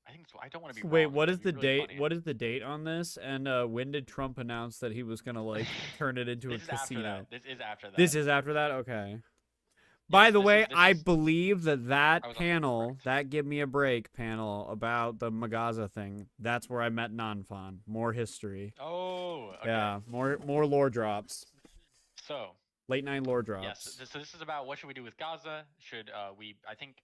I think so. I don't want to be. Wait, wrong, what is the really date? funny. What is the date on this? And when did Trump announce that he was gonna turn it into a casino? This is after that. This is after that. Okay. By the way, I believe that panel, that Give Me a Break panel about the Magaza thing, that's where I met Nanfan. More history. Oh. Okay. Yeah. More lore drops. So. Late night lore drops. Yes. So this is about what should we do with Gaza? Should we? I think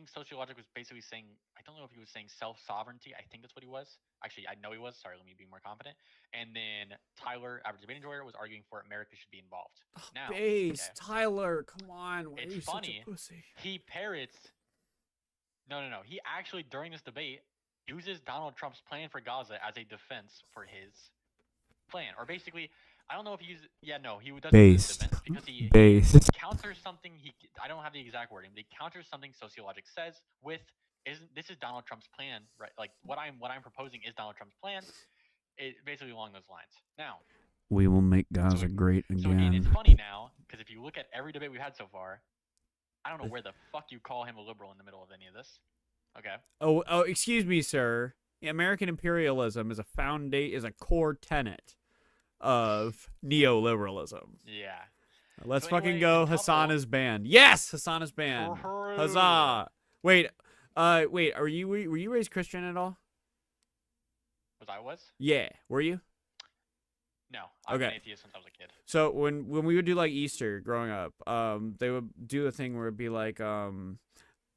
Sociologic was basically saying, I don't know if he was saying self-sovereignty. I think that's what he was. Actually, I know he was. Sorry, let me be more confident. And then Tyler, average debate enjoyer, was arguing for America should be involved. Now, Base, Tyler, come on. Why it's are you funny. Such a pussy? He parrots. No. He actually, during this debate, uses Donald Trump's plan for Gaza as a defense for his plan. Or basically, I don't know if he uses. Yeah, no, he doesn't use defense because he counters something. I don't have the exact wording, but he counters something Sociologic says with this is Donald Trump's plan, right? Like what I'm proposing is Donald Trump's plan. It basically along those lines. Now we will make Gaza great again. So and it's funny now because if you look at every debate we've had so far, I don't know where the fuck you call him a liberal in the middle of any of this. Okay. Oh, excuse me, sir. American imperialism is a core tenet of neoliberalism. Yeah. Let's So fucking anyway, go. the couple- Hassan is banned. Yes, Hassan is banned. Huzzah! Wait, were you raised Christian at all? Was? Yeah, were you? No, I've been Okay. atheist since I was a kid. So when we would do like Easter growing up, they would do a thing where it'd be like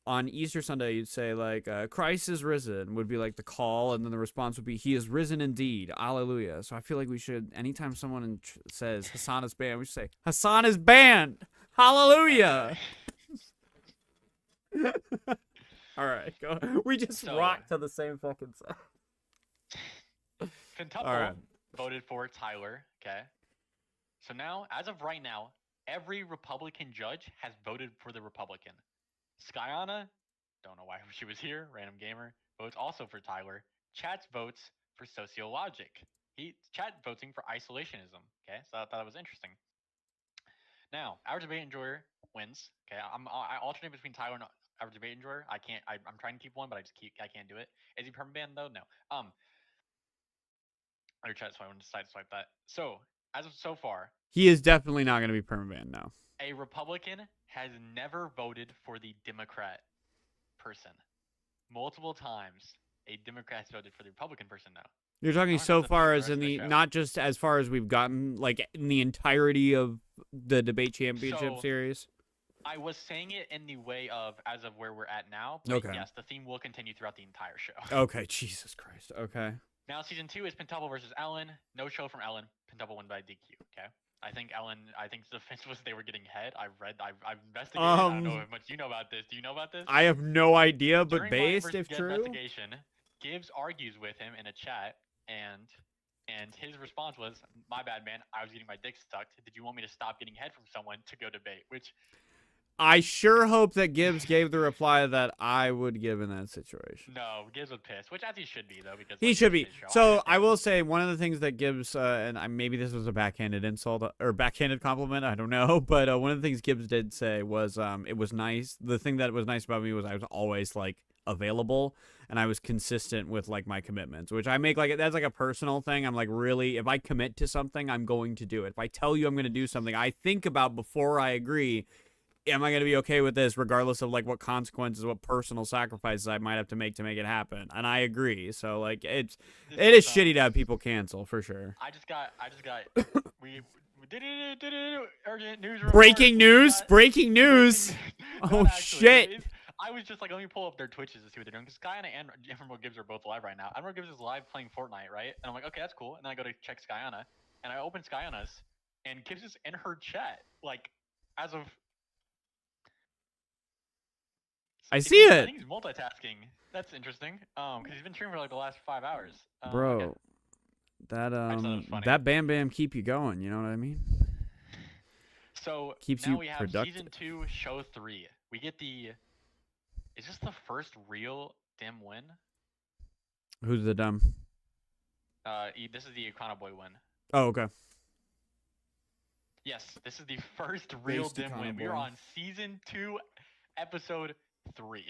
on Easter Sunday, you'd say like, Christ is risen would be like the call. And then the response would be, he is risen indeed. Alleluia. So I feel like we should, anytime someone says Hassan is banned, we should say, Hassan is banned. Hallelujah. All right. Go. We just rock to the same fucking song. Quintuple voted for Tyler. Okay. So now, as of right now, every Republican judge has voted for the Republican. Skyana, Don't know why she was here. Random gamer votes also for Tyler. Chat's votes for sociologic. Chat voting for isolationism. Okay, so I thought that was interesting. Now, average debate enjoyer wins. Okay, I alternate between Tyler and average debate enjoyer. I can't. I'm trying to keep one, but I can't do it. Is he permanent though? No. Or chat swipe. I'm gonna decide to swipe that. So as of so far, He is definitely not going to be permabanned now. a Republican has never voted for the Democrat person. Multiple times, a Democrat has voted for the Republican person now. You're talking Ours so is the far thing, as the in rest of the the show. not just as far as we've gotten, like in the entirety of the debate championship So- series. I was saying it in the way of as of where we're at now. But Okay. yes, the theme will continue throughout the entire show. Okay, Jesus Christ. Okay. Now season 2 is Pentuple versus Ellen. No show from Ellen. Pentuple won by DQ. Okay. I think the defense was they were getting head. I've investigated. I don't know how much you know about this. Do you know about this? I have no idea, but During my based if true. investigation, Gibbs argues with him in a chat, and his response was, "My bad, man. I was getting my dick sucked. Did you want me to stop getting head from someone to go debate?" Which I sure hope that Gibbs gave the reply that I would give in that situation. no, Gibbs was pissed, which as he should be though, because He like, should it's be. his show. So I understand. will say one of the things that Gibbs and maybe this was a backhanded insult or backhanded compliment, I don't know, but one of the things Gibbs did say was it was nice. The thing that was nice about me was I was always like available and I was consistent with like my commitments, which I make like that's like a personal thing. I'm like really if I commit to something, I'm going to do it. If I tell you I'm going to do something, I think about before I agree. Am I going to be okay with this regardless of like what consequences, what personal sacrifices I might have to make it happen? And I agree. So like it is shitty to have people cancel for sure. I just got we did urgent news report. Breaking news, Got- breaking news. Not Oh, actually, shit. but I was just like, let me pull up their Twitches to see what they're doing because Skyana and Admiral Gibbs are both live right now. Admiral Gibbs is live playing Fortnite, right? And I'm like, okay, that's cool. And then I go to check Skyana, and I open Skyana's, and Gibbs is in her chat, like as of. I see I it. think he's multitasking. That's interesting. Because he's been streaming for like the last 5 hours. Bro, okay. that thought it was funny. that Bam Bam keep you going, you know what I mean? So Keeps now you we have productive. season 2, show 3. We get the. Is this the first real dim win? Who's the dumb? This is the Econo Boy win. Oh, okay. Yes, this is the first real Based dim win. We are Econo Boy. on season 2, episode 3.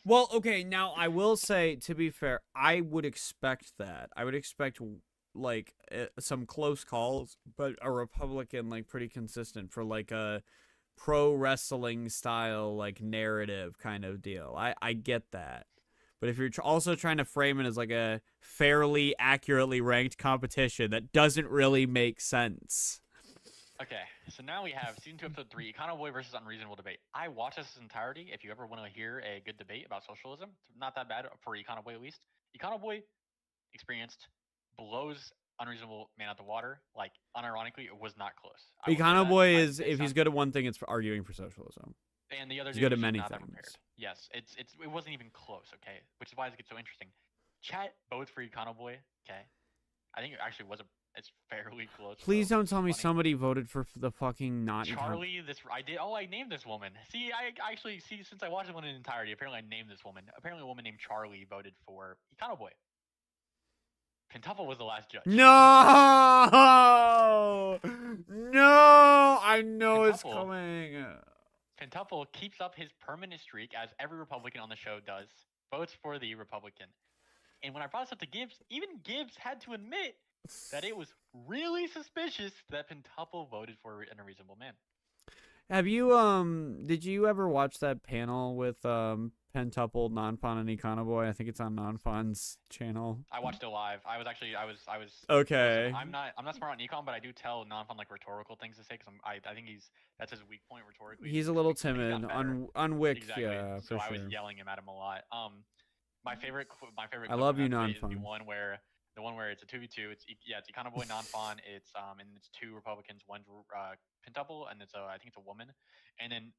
Well, okay, now I will say, to be fair, I would expect that. I would expect like some close calls, but a Republican like pretty consistent for like a pro wrestling style like narrative kind of deal. I get that. But if you're also trying to frame it as like a fairly accurately ranked competition, that doesn't really make sense. Okay, so now we have season 2, episode 3, Econo Boy versus Unreasonable Debate. I watched this entirety. If you ever want to hear a good debate about socialism, it's not that bad for Econo Boy at least. Econo Boy experienced blows Unreasonable Man out the water. Like, unironically, it was not close. I will say Econo that. Boy I- is, it's if he's not- good at one thing, it's for arguing for socialism. And the other he's dude good at was just many not that things. prepared. Yes, it wasn't even close. Okay, which is why it gets so interesting. Chat votes for Econo Boy. Okay, I think it actually was it's fairly close. Please though, don't which tell is me funny. somebody voted for the fucking not Charlie. I named this woman. See, I actually see since I watched this one in entirety. Apparently, I named this woman. Apparently, a woman named Charlie voted for Econo Boy. Pentuple was the last judge. No, no, I know it's Pentuple. coming. Pentuple keeps up his permanent streak, as every Republican on the show does. Votes for the Republican. And when I brought this up to Gibbs, even Gibbs had to admit that it was really suspicious that Pentuple voted for an Unreasonable Man. Have you did you ever watch that panel with Pentuple, Nonfon, and Econoboy? I think it's on Nonfon's channel. I watched it live. I was Okay. Listen, I'm not smart on econ, but I do tell Nonfon like rhetorical things to say because I think that's his weak point rhetorically. He's a little I think he's gotten timid better. on Wick, Exactly. yeah, So for I was sure. yelling him at him a lot. My favorite. I love you, clip from that debate is Non-Fun. the one where it's a 2v2. It's Econoboy, Non-Fon. It's and it's 2 Republicans, one's Pentuple, and I think it's a woman. And then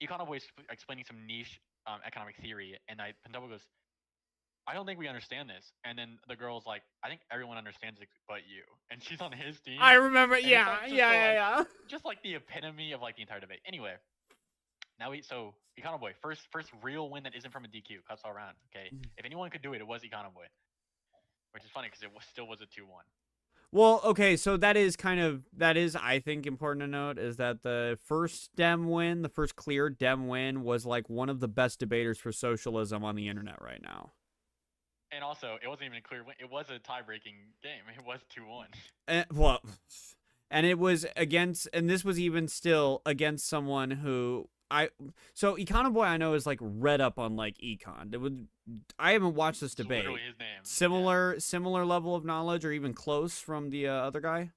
Econoboy's explaining some niche economic theory, and Pentuple goes, "I don't think we understand this." And then the girl's like, "I think everyone understands it but you." And she's on his team. I remember, And it's yeah, like just yeah, so, yeah, like, yeah. Just like the epitome of like the entire debate. Anyway, Now so Econo Boy, first real win that isn't from a DQ, cuts all around. Okay, if anyone could do it, it was Econo Boy, which is funny because still was a 2-1. Well, okay, so that is I think important to note is that the first Dem win, the first clear Dem win was like one of the best debaters for socialism on the internet right now. And also, it wasn't even a clear win. It was a tie-breaking game. It was 2-1. And it was against, and this was even still against someone who so Econ Boy I know is like read up on like econ. I haven't watched this debate. Literally his name. Similar level of knowledge or even close from the other guy?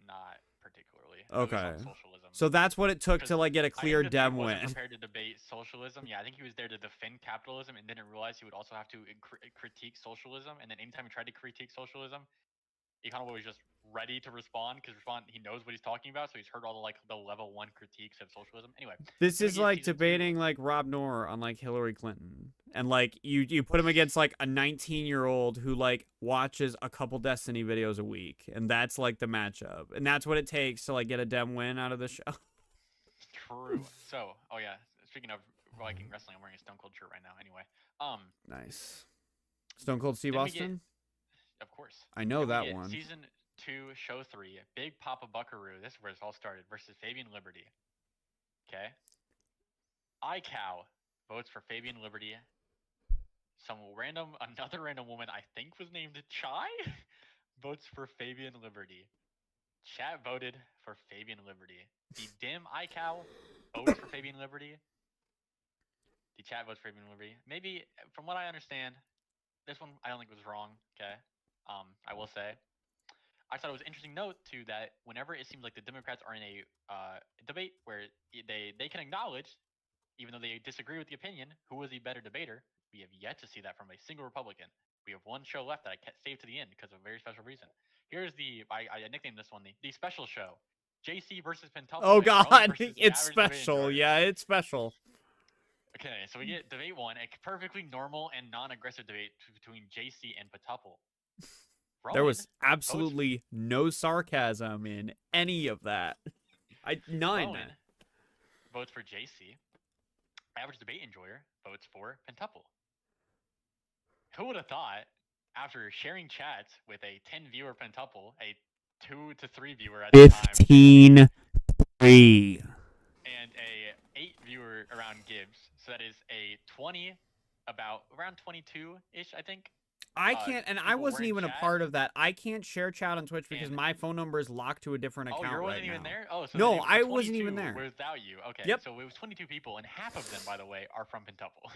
Not particularly. Okay. Socialism. So that's what it took to like get a clear Dem win. Prepared to debate socialism. Yeah, I think he was there to defend capitalism and didn't realize he would also have to critique socialism. And then anytime he tried to critique socialism, Econo Boy was just ready to respond because he knows what he's talking about, so he's heard all the level 1 critiques of socialism. Anyway, this is like debating like Rob Noor on like Hillary Clinton, and like you put him against like a 19-year-old who like watches a couple Destiny videos a week, and that's like the matchup, and that's what it takes to like get a Dem win out of the show. True. So, oh yeah, speaking of Viking wrestling, I'm wearing a Stone Cold shirt right now. Anyway, nice. Stone Cold Steve Austin. Of course. I know that one. Season 2, Show 3, Big Papa Buckaroo. This is where it all started. Versus Fabian Liberty. Okay. iCow votes for Fabian Liberty. Another random woman I think was named Chai votes for Fabian Liberty. Chat voted for Fabian Liberty. The dim iCow votes for Fabian Liberty. The chat votes for Fabian Liberty. Maybe, from what I understand, this one I don't think was wrong. Okay. I will say, I thought it was an interesting note too that whenever it seems like the Democrats are in a debate where they can acknowledge, even though they disagree with the opinion, who was the better debater. We have yet to see that from a single Republican. We have one show left that I saved to the end because of a very special reason. Here's I nicknamed this one the special show. JC versus Pentuple. Oh God, it's special. Yeah, it's special. Okay, so we get debate 1, a perfectly normal and non-aggressive debate between JC and Pentuple. There was absolutely no sarcasm in any of that. None. Rowan votes for JC. Average debate enjoyer votes for Pentuple. Who would have thought, after sharing chats with a 10-viewer Pentuple, a 2 to 3 viewer at the time, 15-3, and a 8-viewer around Gibbs, so that is a 20, around 22-ish, I think. I can't, and I wasn't even a part of that. I can't share chat on Twitch because my phone number is locked to a different account right now. Oh, you weren't even there? Oh, so no, I wasn't even there. Without you, okay. Yep. So it was 22 people, and half of them, by the way, are from Pentuple.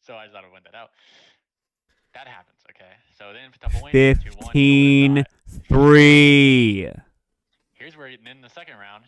So I just thought I'd point that out. That happens, okay. So then Pentuple wins 15-3. Here's where, then in the second round,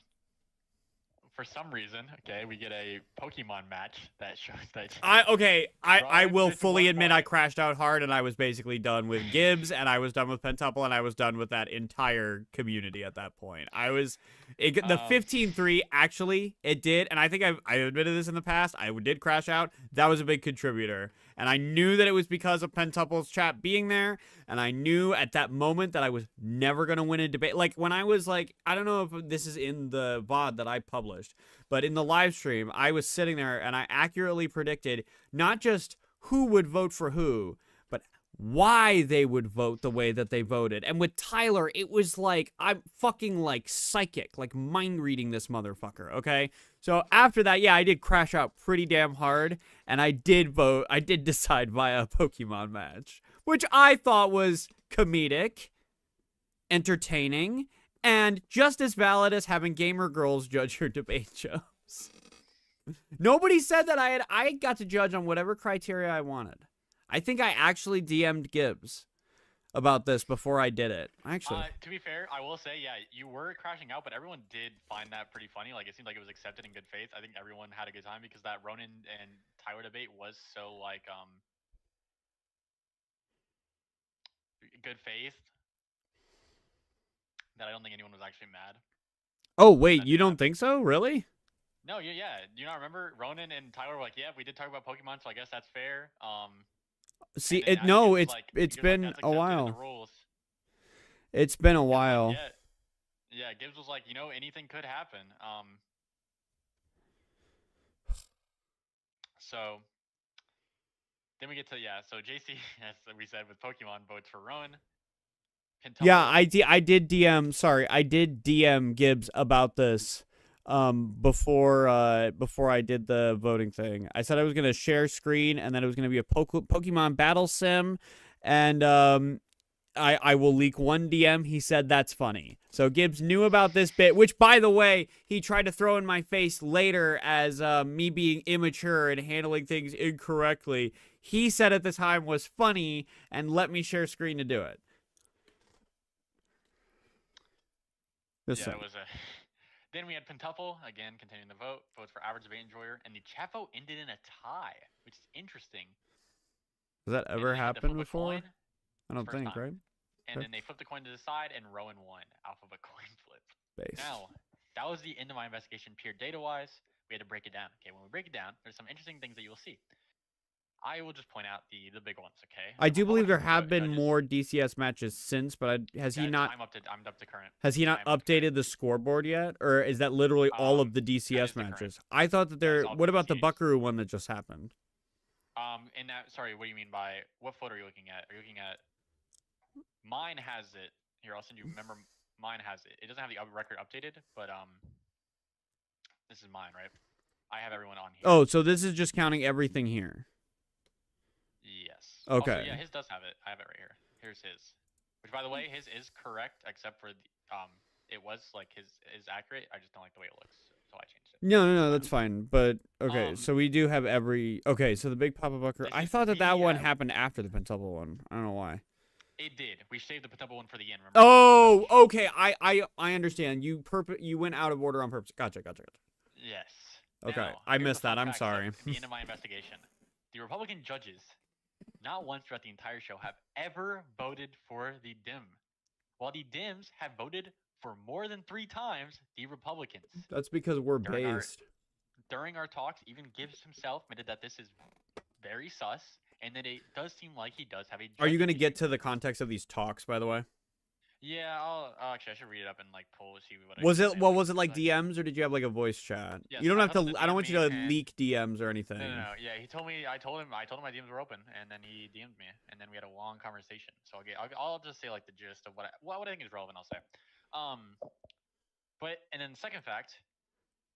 for some reason, okay, we get a Pokemon match that shows that. I will fully admit I crashed out hard, and I was basically done with Gibbs, and I was done with Pentuple, and I was done with that entire community at that point. The 15-3 actually it did, and I think I admitted this in the past. I did crash out. That was a big contributor, and I knew that it was because of Pentuple's chat being there, and I knew at that moment that I was never gonna win a debate. Like when I was like, I don't know if this is in the VOD that I published. But in the live stream, I was sitting there and I accurately predicted not just who would vote for who, but why they would vote the way that they voted. And with Tyler, it was like, I'm fucking like psychic, like mind reading this motherfucker, okay? So after that, yeah, I did crash out pretty damn hard. And I did decide via a Pokemon match, which I thought was comedic, entertaining, and just as valid as having gamer girls judge your debate shows. Nobody said that I got to judge on whatever criteria I wanted. I think I actually DM'd Gibbs about this before I did it. Actually, to be fair, I will say, yeah, you were crashing out, but everyone did find that pretty funny. Like, it seemed like it was accepted in good faith. I think everyone had a good time because that Ronan and Tyler debate was so like good faith that I don't think anyone was actually mad. Oh, wait, you don't think so? Really? No, yeah. Do you not remember Ronan and Tyler were like, yeah, we did talk about Pokemon, so I guess that's fair. See, it's been a while. It's been a while. Yeah, Gibbs was like, anything could happen. So then we get to So JC, as we said, with Pokemon votes for Rowan. Yeah, Pentuple. I did DM. Sorry, I did DM Gibbs about this. Before I did the voting thing, I said I was gonna share screen and then it was gonna be a Pokemon battle sim, and I will leak one DM. He said that's funny. So Gibbs knew about this bit, which, by the way, he tried to throw in my face later as me being immature and handling things incorrectly. He said at the time was funny and let me share screen to do it. It was a. Then we had Pentuple, again, continuing the vote. Votes for average debate enjoyer. And the chat vote ended in a tie, which is interesting. Has that ever happened before? I don't think, time. right? And then they flipped the coin to the side, and Rowan won off of a coin flip. Base. Now, that was the end of my investigation, pure data-wise. We had to break it down. Okay, when we break it down, there's some interesting things that you will see. I will just point out the big ones, okay? I do believe there have been more DCS matches since, but has he not? I'm up to current. Has he not updated the scoreboard yet, or is that literally all of the DCS matches? I thought that there. What about the Buckaroo one that just happened? In that, sorry, what do you mean by what photo are you looking at? Are you looking at? Mine has it. Here, I'll send you. Remember, mine has it. It doesn't have the record updated, but this is mine, right? I have everyone on here. Oh, so this is just counting everything here. Yes. Okay. Also, yeah, his does have it. I have it right here. Here's his. Which, by the way, his is correct, except for it was like his is accurate. I just don't like the way it looks, so I changed it. No, that's fine. But okay, so we do have every. Okay, so the big Papa Bucker. I thought that one happened after the Pentuple one. I don't know why. It did. We saved the Pentuple one for the end. Remember? Oh, okay. I understand. You went out of order on purpose. Gotcha. Yes. Okay, now, I missed that. I'm sorry. At the end of my investigation, the Republican judges, not once throughout the entire show, have ever voted for the Dim, while the Dims have voted for more than 3 times the Republicans. That's because we're based. During our talks, even Gibbs himself admitted that this is very sus, and that it does seem like he does have a. Are you going to get to the context of these talks, by the way? Yeah, I'll actually I should read it up and like pull to see what. Was it like DMs or did you have like a voice chat? Yes, you don't have to. I don't want you to and... leak DMs or anything. No. Yeah, he told me. I told him my DMs were open, and then he DM'd me, and then we had a long conversation. So I'll just say like the gist of what I think is relevant. I'll say. And then the second fact,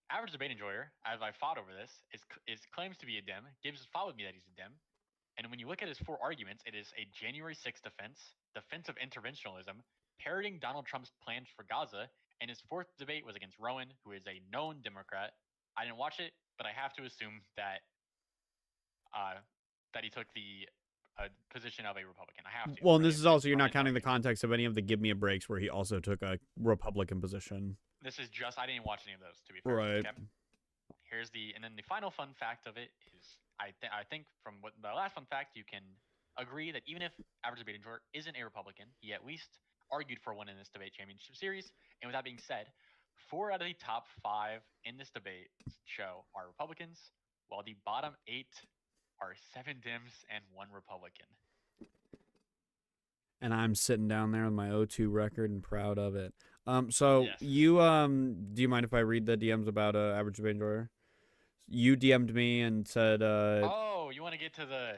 average debate enjoyer, as I fought over this, is claims to be a Dem. Gibbs has fought with me that he's a Dem. And when you look at his 4 arguments, it is a January 6th defense of interventionism, parroting Donald Trump's plans for Gaza, and his 4th debate was against Rowan, who is a known Democrat. I didn't watch it, but I have to assume that he took the position of a Republican. I have to. Well, and this is also, you're not counting the context of any of the Give Me a Breaks where he also took a Republican position. This is just, I didn't watch any of those, to be fair. Right. Okay? And then the final fun fact of it is, I think from what the last fun fact, you can agree that even if average debate enjoyer isn't a Republican, he at least argued for one in this debate championship series. And with that being said, 4 out of the top 5 in this debate show are Republicans, while the bottom 8 are 7 Dems and 1 Republican. And I'm sitting down there with my O2 record and proud of it. So yes. You do you mind if I read the DMs about average debate enjoyer? You DM'd me and said oh, you want to get to the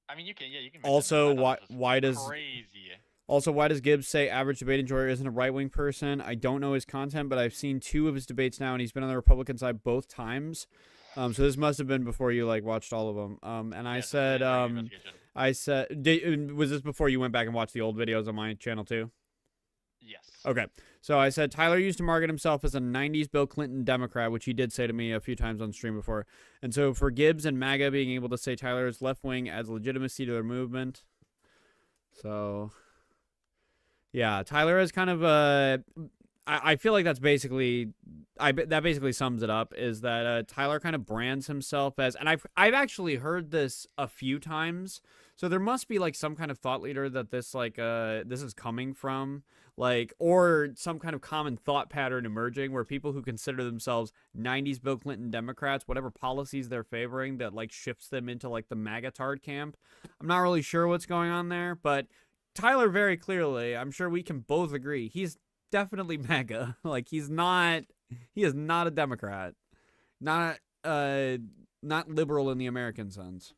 I mean you can also why does crazy. Also, why does Gibbs say average debate enjoyer isn't a right-wing person? I don't know his content, but I've seen 2 of his debates now, and he's been on the Republican side both times. So this must have been before you watched all of them. And I said, was this before you went back and watched the old videos on my channel too? Yes. Okay. So I said Tyler used to market himself as a 90s Bill Clinton Democrat, which he did say to me a few times on stream before. And so for Gibbs and MAGA being able to say Tyler is left-wing adds legitimacy to their movement. So... yeah, Tyler is kind of a. I feel like that's basically. That basically sums it up. Is that Tyler kind of brands himself as, and I've actually heard this a few times. So there must be some kind of thought leader that this this is coming from, or some kind of common thought pattern emerging where people who consider themselves 90s Bill Clinton Democrats, whatever policies they're favoring, that shifts them into the MAGA tard camp. I'm not really sure what's going on there, but. Tyler very clearly, I'm sure we can both agree, he's definitely MAGA. Like he is not a Democrat. Not not liberal in the American sense.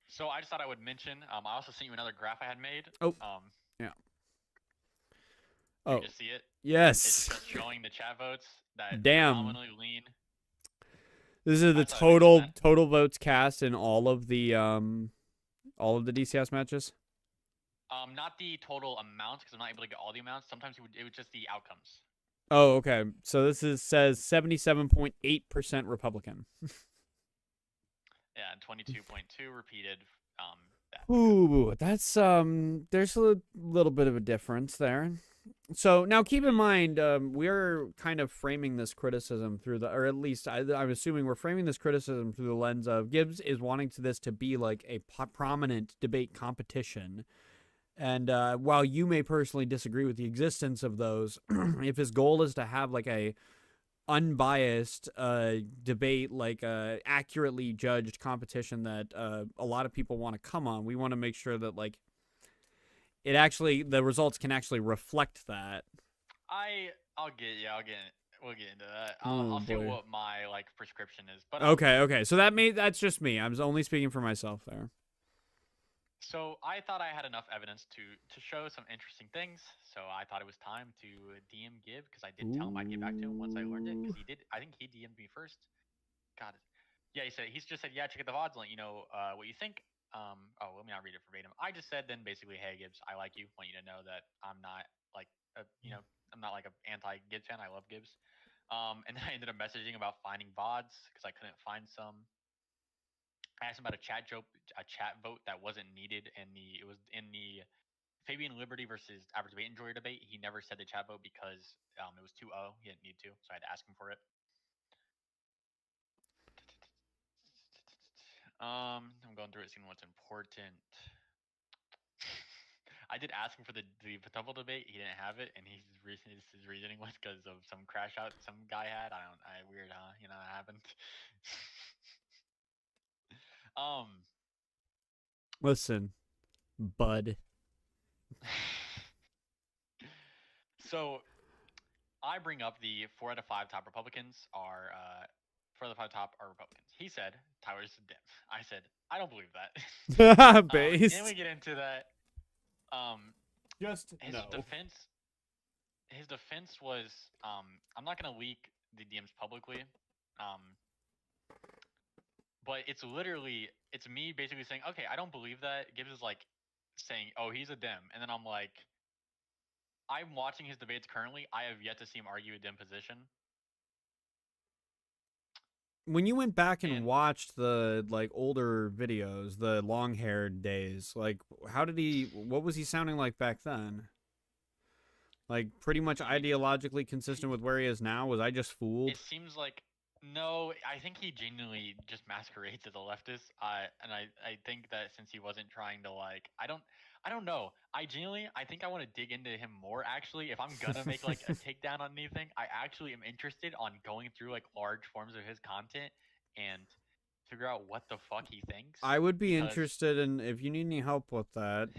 So I just thought I would mention. I also sent you another graph I had made. Oh, yeah. You Oh, just see it. It's yes. just showing the chat votes that Damn. phenomenally lean. This is the total votes cast in all of the DCS matches. Not the total amounts because I'm not able to get all the amounts. Sometimes it would just the outcomes. Oh, okay. So this says 77.8% Republican. Yeah, and 22.2 repeated. Ooh, that's there's a little bit of a difference there. So now keep in mind, we're kind of framing this criticism through or at least I'm assuming we're framing this criticism through the lens of Gibbs is wanting this to be like a prominent debate competition. And while you may personally disagree with the existence of those, if his goal is to have like a unbiased debate, like accurately judged competition that a lot of people want to come on, we want to make sure that like the results can actually reflect that. We'll get into that. I'll see what my like prescription is. But okay. So that's just me. I'm only speaking for myself there. So I thought I had enough evidence to show some interesting things. So I thought it was time to DM Gibb because I did tell him I'd get back to him once I learned it because he did. I think he DM'd me first. God, yeah, he's just said yeah, check out the VODs, let you know what you think. Let me not read it verbatim. I just said then basically, hey Gibbs, I like you. Want you to know that I'm not like I'm not like an anti-Gibbs fan. I love Gibbs. And then I ended up messaging about finding VODs because I couldn't find some. I asked him about a chat vote that wasn't needed, and it was in the Fabian Liberty versus Average Debate Enjoyer debate. He never said the chat vote because it was 2-0. He didn't need to, so I had to ask him for it. I'm going through it, seeing what's important. I did ask him for the Patumble debate. He didn't have it, and his reasoning was because of some crash out some guy had. Weird, huh? You know, that happened. Listen, bud. So I bring up the 4 out of 5 top Republicans are 4 out of 5 top are Republicans. He said Tyler's a dim. I said I don't believe that. Based. And we get into that. His no. defense was I'm not gonna leak the DMs publicly. But it's me basically saying, okay, I don't believe that. Gibbs is like saying, oh, he's a Dem. And then I'm like, I'm watching his debates currently. I have yet to see him argue a Dem position. When you went back and watched the like older videos, the long-haired days, like what was he sounding like back then? Like pretty much ideologically consistent with where he is now? Was I just fooled? It seems like no, I think he genuinely just masquerades as a leftist. And I think that since he wasn't trying to like, I don't know. I think I want to dig into him more. Actually, if I'm gonna make like a takedown on anything, I actually am interested on going through like large forms of his content and figure out what the fuck he thinks. I would be interested in if you need any help with that.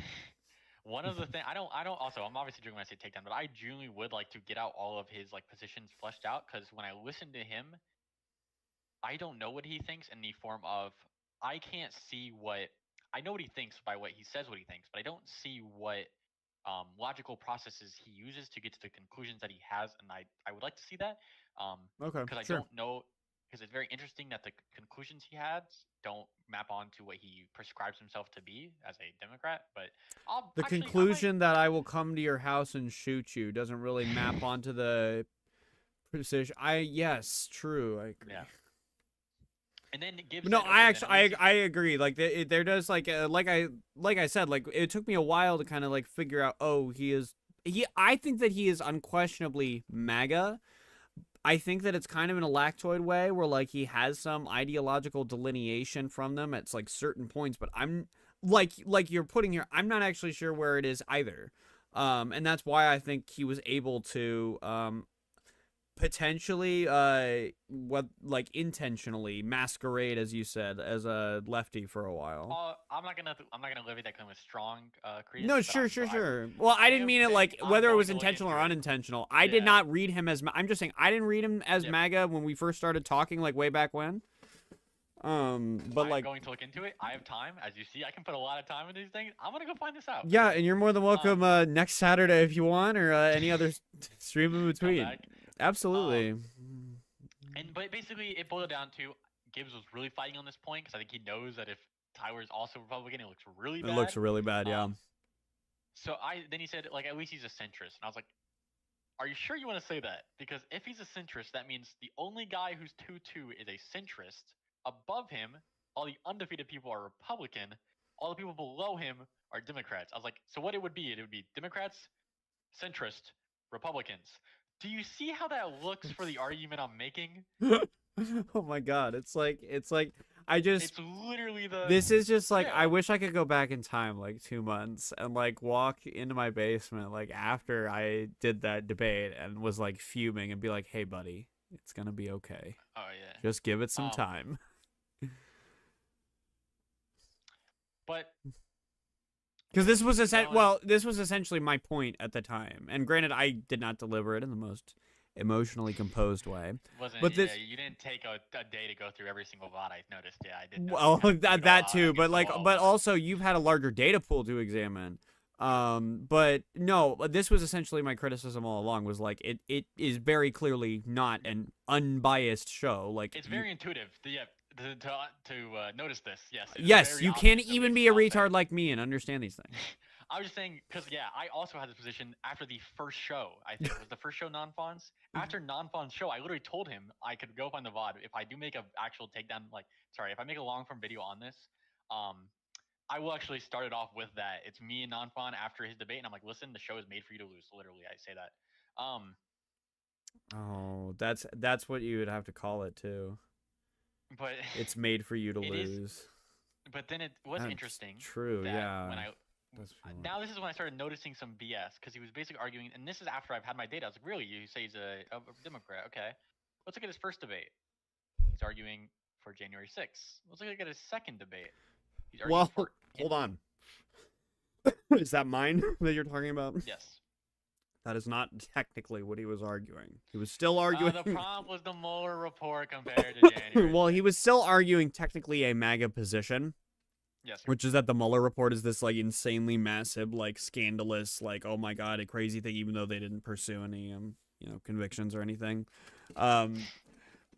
One of the things I don't. Also, I'm obviously joking when I say takedown, but I genuinely would like to get out all of his like positions fleshed out because when I listen to him, I don't know what he thinks in the form of I can't see what I know what he thinks by what he says what he thinks, but I don't see what logical processes he uses to get to the conclusions that he has, and I would like to see that. Okay, because I don't know, because it's very interesting that the conclusions he has don't map onto what he prescribes himself to be as a Democrat. But conclusion that I will come to your house and shoot you doesn't really map onto the precision. Yes, true. I agree. Yeah. And then Gibbs. No, I agree. Like there does like I said, like it took me a while to kind of like figure out. Oh, I think that he is unquestionably MAGA. I think that it's kind of in a lactoid way where like he has some ideological delineation from them at like certain points, but I'm like you're putting here. I'm not actually sure where it is either. And that's why I think he was able to potentially, what, like, intentionally masquerade, as you said, as a lefty for a while. I'm not gonna levy that kind of strong credence. No, but sure. Well, I didn't mean it like whether it was intentional or into it. unintentional. I did not read him as. I'm just saying I didn't read him as MAGA when we first started talking, like way back when. But I'm like going to look into it. I have time, as you see. I can put a lot of time into these things. I'm gonna go find this out. yeah, and you're more than welcome next Saturday if you want, or any other stream in between. Absolutely. But basically, it boiled down to Gibbs was really fighting on this point because I think he knows that if Tyler's also Republican, it looks really bad. It looks really bad, yeah. So then he said, like, at least he's a centrist, and I was like, are you sure you want to say that? Because if he's a centrist, that means the only guy who's 2-2 is a centrist. Above him, all the undefeated people are Republican. All the people below him are Democrats. I was like, so what it would be Democrats, centrist, Republicans. Do you see how that looks for the argument I'm making? Oh my god, it's like it's literally this is just like I wish I could go back in time like 2 months and like walk into my basement like after I did that debate and was like fuming and be like, hey buddy, it's gonna be okay. Oh yeah. Just give it some time. But because this was essentially my point at the time. And granted, I did not deliver it in the most emotionally composed way. But you didn't take a day to go through every single bot. I noticed. Yeah, I did. Well, that too. But like, but also you've had a larger data pool to examine. But no, this was essentially my criticism all along. Was like it is very clearly not an unbiased show. Like it's very intuitive. To notice this, yes. Yes, you can't even be a retard like me and understand these things. I was just saying, because, I also had this position after the first show. I think it was the first show, Non-Fon's. After Non-Fon's show, I literally told him I could go find the VOD. If I do make an actual takedown, if I make a long-form video on this, I will actually start it off with that. It's me and Non-Fon after his debate, and I'm like, listen, the show is made for you to lose. Literally, I say that. Oh, that's what you would have to call it, too. But it's made for you to lose. But then it was interesting. True, yeah. Now this is when I started noticing some BS because he was basically arguing, and this is after I've had my data. I was like, really? You say he's a Democrat? Okay. Let's look at his first debate. He's arguing for January 6th. Let's look at his second debate. He's arguing for hold on. Is that mine that you're talking about? Yes. That is not technically what he was arguing. He was still arguing. The prompt was the Mueller report compared to January. Well, he was still arguing technically a MAGA position. Yes. Sir. Which is that the Mueller report is this like insanely massive, like scandalous, like oh my god, a crazy thing, even though they didn't pursue any convictions or anything.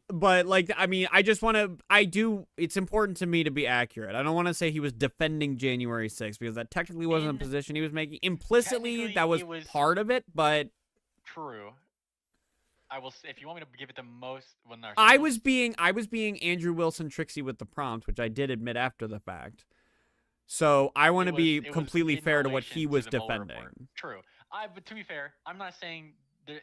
But like, I mean, it's important to me to be accurate. I don't want to say he was defending January 6th because that technically wasn't a position he was making. Implicitly, that was part of it, but true. I will say, if you want me to give it the most, I was being Andrew Wilson tricksy with the prompt, which I did admit after the fact. So I want to be completely fair to what he was defending. True. But to be fair, I'm not saying that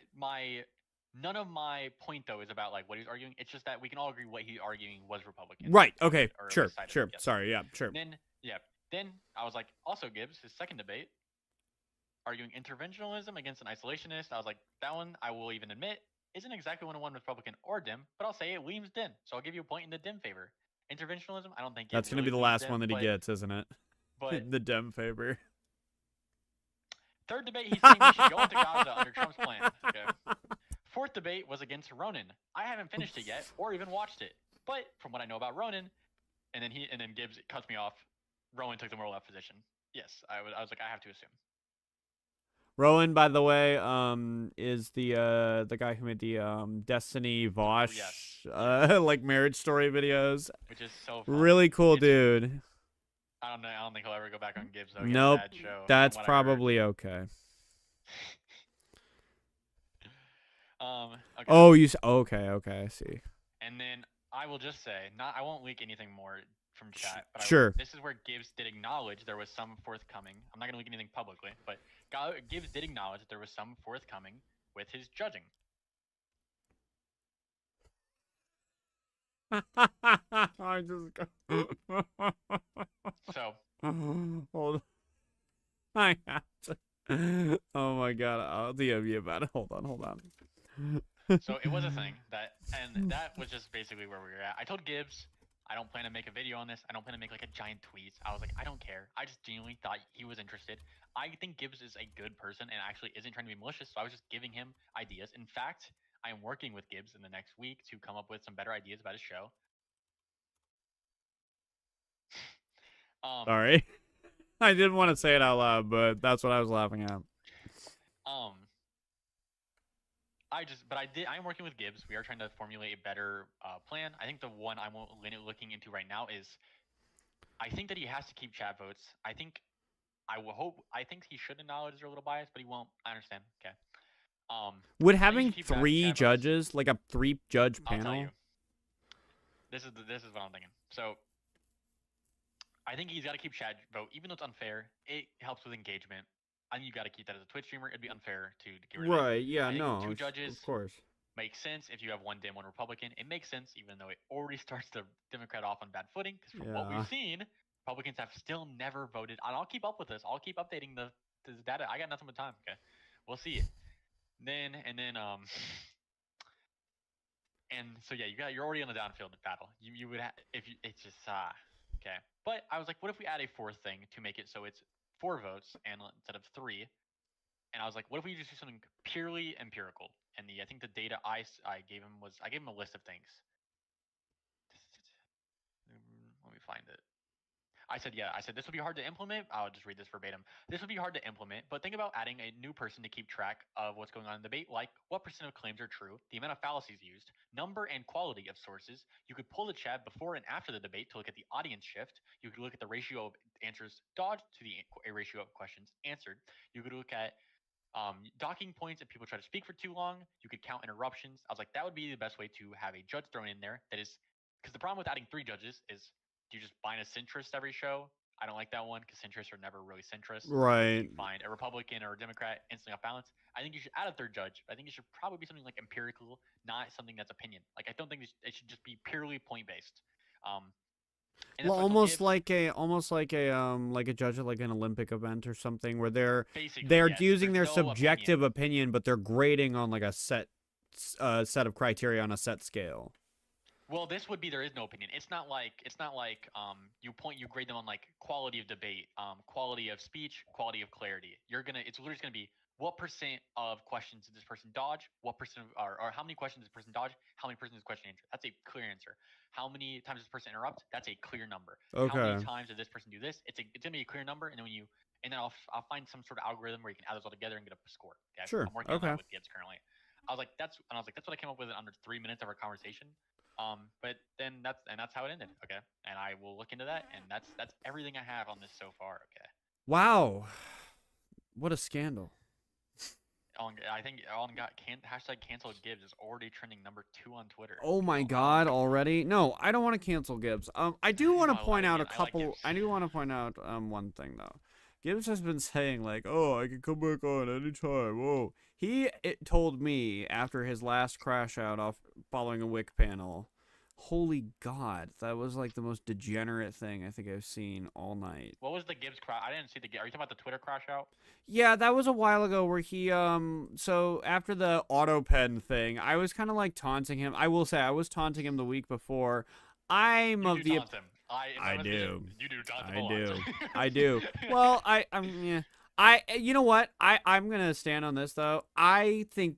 none of my point though is about like what he's arguing. It's just that we can all agree what he's arguing was Republican. Right. Okay. Sure. Yes. Sorry. Yeah. Sure. Then I was like, also Gibbs, his second debate, arguing interventionalism against an isolationist. I was like, that one I will even admit isn't exactly one Republican or Dem, but I'll say it leans Dem. So I'll give you a point in the Dem favor. Interventionalism, I don't think that's going to be the last one that he gets, isn't it? But the Dem favor. Third debate, he's saying we should go into Gaza under Trump's plan. Okay. Fourth debate was against Ronan. I haven't finished it yet or even watched it. But from what I know about Ronan, and then Gibbs cuts me off, Rowan took the more left position. Yes, I was like, I have to assume. Rowan, by the way, is the guy who made the Destiny Vosh like marriage story videos. Which is so fun. Really cool dude. I don't know. I don't think he'll ever go back on Gibbs though. Nope. That's probably okay. Okay. Oh, okay, I see. And then I will just say, I won't leak anything more from chat. But sure. This is where Gibbs did acknowledge there was some forthcoming. I'm not gonna leak anything publicly, but Gibbs did acknowledge that there was some forthcoming with his judging. I just So hold on. I have to. Oh my god, I'll DM you about it. Hold on. So it was a thing and that was just basically where we were at. I told Gibbs I don't plan to make a video on this. I don't plan to make like a giant tweet. I was like, I don't care. I just genuinely thought he was interested. I think Gibbs is a good person and actually isn't trying to be malicious. So I was just giving him ideas. In fact, I am working with Gibbs in the next week to come up with some better ideas about his show. Sorry. I didn't want to say it out loud, but that's what I was laughing at. I am working with Gibbs. We are trying to formulate a better plan. I think the one I'm looking into right now is, I think that he has to keep chat votes. I think he should acknowledge they're a little biased, but he won't. I understand. Okay. Would having 3 judges, like a 3-judge panel? I'll tell you. This is what I'm thinking. So I think he's got to keep chat vote, even though it's unfair. It helps with engagement. I think you got to keep that as a Twitch streamer. It'd be unfair to get rid of it. Right? Yeah. No. 2 judges. Of course. Makes sense if you have 1 Dem, 1 Republican. It makes sense even though it already starts the Democrat off on bad footing. Because from what we've seen, Republicans have still never voted. And I'll keep up with this. I'll keep updating the data. I got nothing but time. Okay, we'll see. And so yeah, you're already on the downfield battle. You would it's just okay. But I was like, what if we add a 4th thing to make it so it's 4 votes and instead of 3? And I was like, what if we just do something purely empirical? And I think the data I gave him was, I gave him a list of things. Let me find it. I said this would be hard to implement. I'll just read this verbatim. This would be hard to implement, but think about adding a new person to keep track of what's going on in the debate, like what % of claims are true, the amount of fallacies used, number and quality of sources. You could pull the chat before and after the debate to look at the audience shift. You could look at the ratio of answers dodged to a ratio of questions answered. You could look at docking points if people try to speak for too long. You could count interruptions. I was like, that would be the best way to have a judge thrown in there. That is, because the problem with adding 3 judges is, do you just find a centrist every show? I don't like that one because centrists are never really centrist. Right. You find a Republican or a Democrat instantly off balance. I think you should add a 3rd judge. I think it should probably be something like empirical, not something that's opinion. Like, I don't think it should just be purely point based. Well, almost like a judge at like an Olympic event or something, where they're using their subjective opinion, but they're grading on like a set of criteria on a set scale. Well, this would be there is no opinion. It's not like you grade them on like quality of debate, quality of speech, quality of clarity. It's literally just gonna be what % of questions did this person dodge? What % or how many questions did this person dodge? How many % does this question answer? That's a clear answer. How many times does this person interrupt? That's a clear number. Okay. How many times did this person do this? It's gonna be a clear number, and then I'll find some sort of algorithm where you can add those all together and get a score. Okay? Sure. I'm working on that with Gibbs currently. I was like, that's what I came up with in under 3 minutes of our conversation. But then that's how it ended. Okay, and I will look into that, and that's everything I have on this so far. Okay. Wow, what a scandal! I think Ellen got hashtag cancel Gibbs is already trending number 2 on Twitter. Oh my God, already? No, I don't want to cancel Gibbs. I do want to point out a couple. I do want to point out one thing though. Gibbs has been saying like, "Oh, I can come back on anytime." Oh, it told me after his last crash out off following a WIC panel. Holy God, that was like the most degenerate thing I think I've seen all night. What was the Gibbs crash? I didn't see the. Are you talking about the Twitter crash out? Yeah, that was a while ago where he so after the auto pen thing, I was kind of like taunting him. I will say I was taunting him the week before. I do. You do. I do. Well, you know what? I'm gonna stand on this though. I think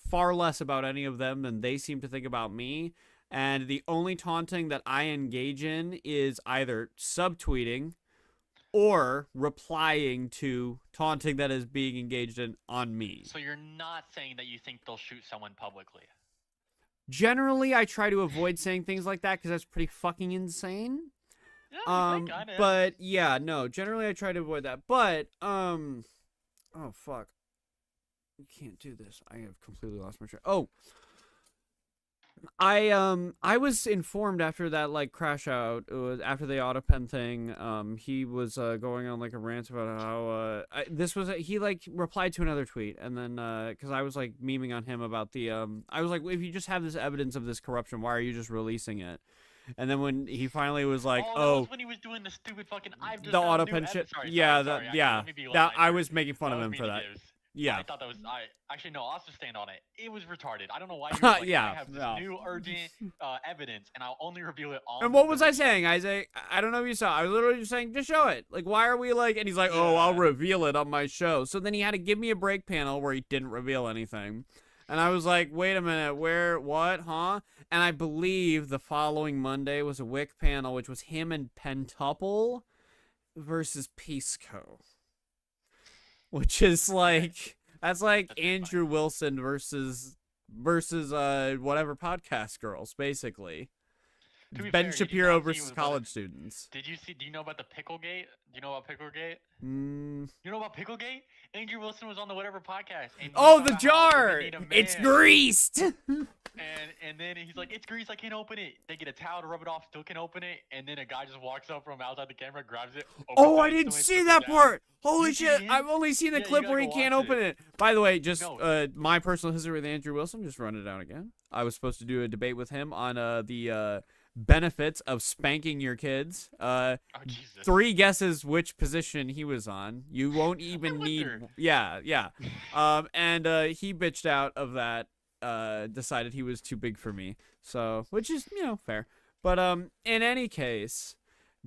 far less about any of them than they seem to think about me. And the only taunting that I engage in is either subtweeting or replying to taunting that is being engaged in on me. So you're not saying that you think they'll shoot someone publicly? Generally, I try to avoid saying things like that because that's pretty fucking insane. Yeah, but yeah, no, generally I try to avoid that. But, oh, fuck. You can't do this. I have completely lost my track. Oh. I was informed after that like crash out. It was after the auto pen thing. He was going on like a rant about how he like replied to another tweet, and then because I was like memeing on him about the I was like, if you just have this evidence of this corruption, why are you just releasing it? And then when he finally was like, that was when he was doing the stupid fucking the auto pen shit. I was making fun of him for that. Yeah. I thought that was I actually no. I'll just stand on it. It was retarded. I don't know why. You were like, Yeah, I have this no. new urgent evidence, and I'll only reveal it on. And what was the I video." saying, Isaac? I don't know if you saw. I was literally just saying, just show it. Like, why are we like? And he's like, oh, I'll Yeah. reveal it on my show. So then he had to give me a break panel where he didn't reveal anything. And I was like, wait a minute, where, what, huh? And I believe the following Monday was a Wick panel, which was him and Pentuple versus Pisco. Which is like, that's like That's Andrew Wilson versus whatever podcast girls, basically. To be Ben fair, did you Shapiro not see versus what- college students. Did you see? Do you know about the Picklegate? Do you know about Picklegate? Mm. You know about Picklegate? Andrew Wilson was on the whatever podcast. And he Oh, talked the about how jar! women need a It's man. greased! And then he's like, it's grease, I can't open it. They get a towel to rub it off, still can't open it. And then a guy just walks up from outside the camera, grabs it. opens Oh, it I didn't instantly, see puts it that down. part! Holy You shit! didn't? I've only seen the Yeah, you clip gotta where he go can't watch open it. it. By the way, just No. my personal history with Andrew Wilson, just run it down again. I was supposed to do a debate with him on the benefits of spanking your kids. Oh, Jesus. 3 guesses which position he was on. You won't even need. wonder. Yeah. And he bitched out of that. Decided he was too big for me. So, which is fair. But in any case,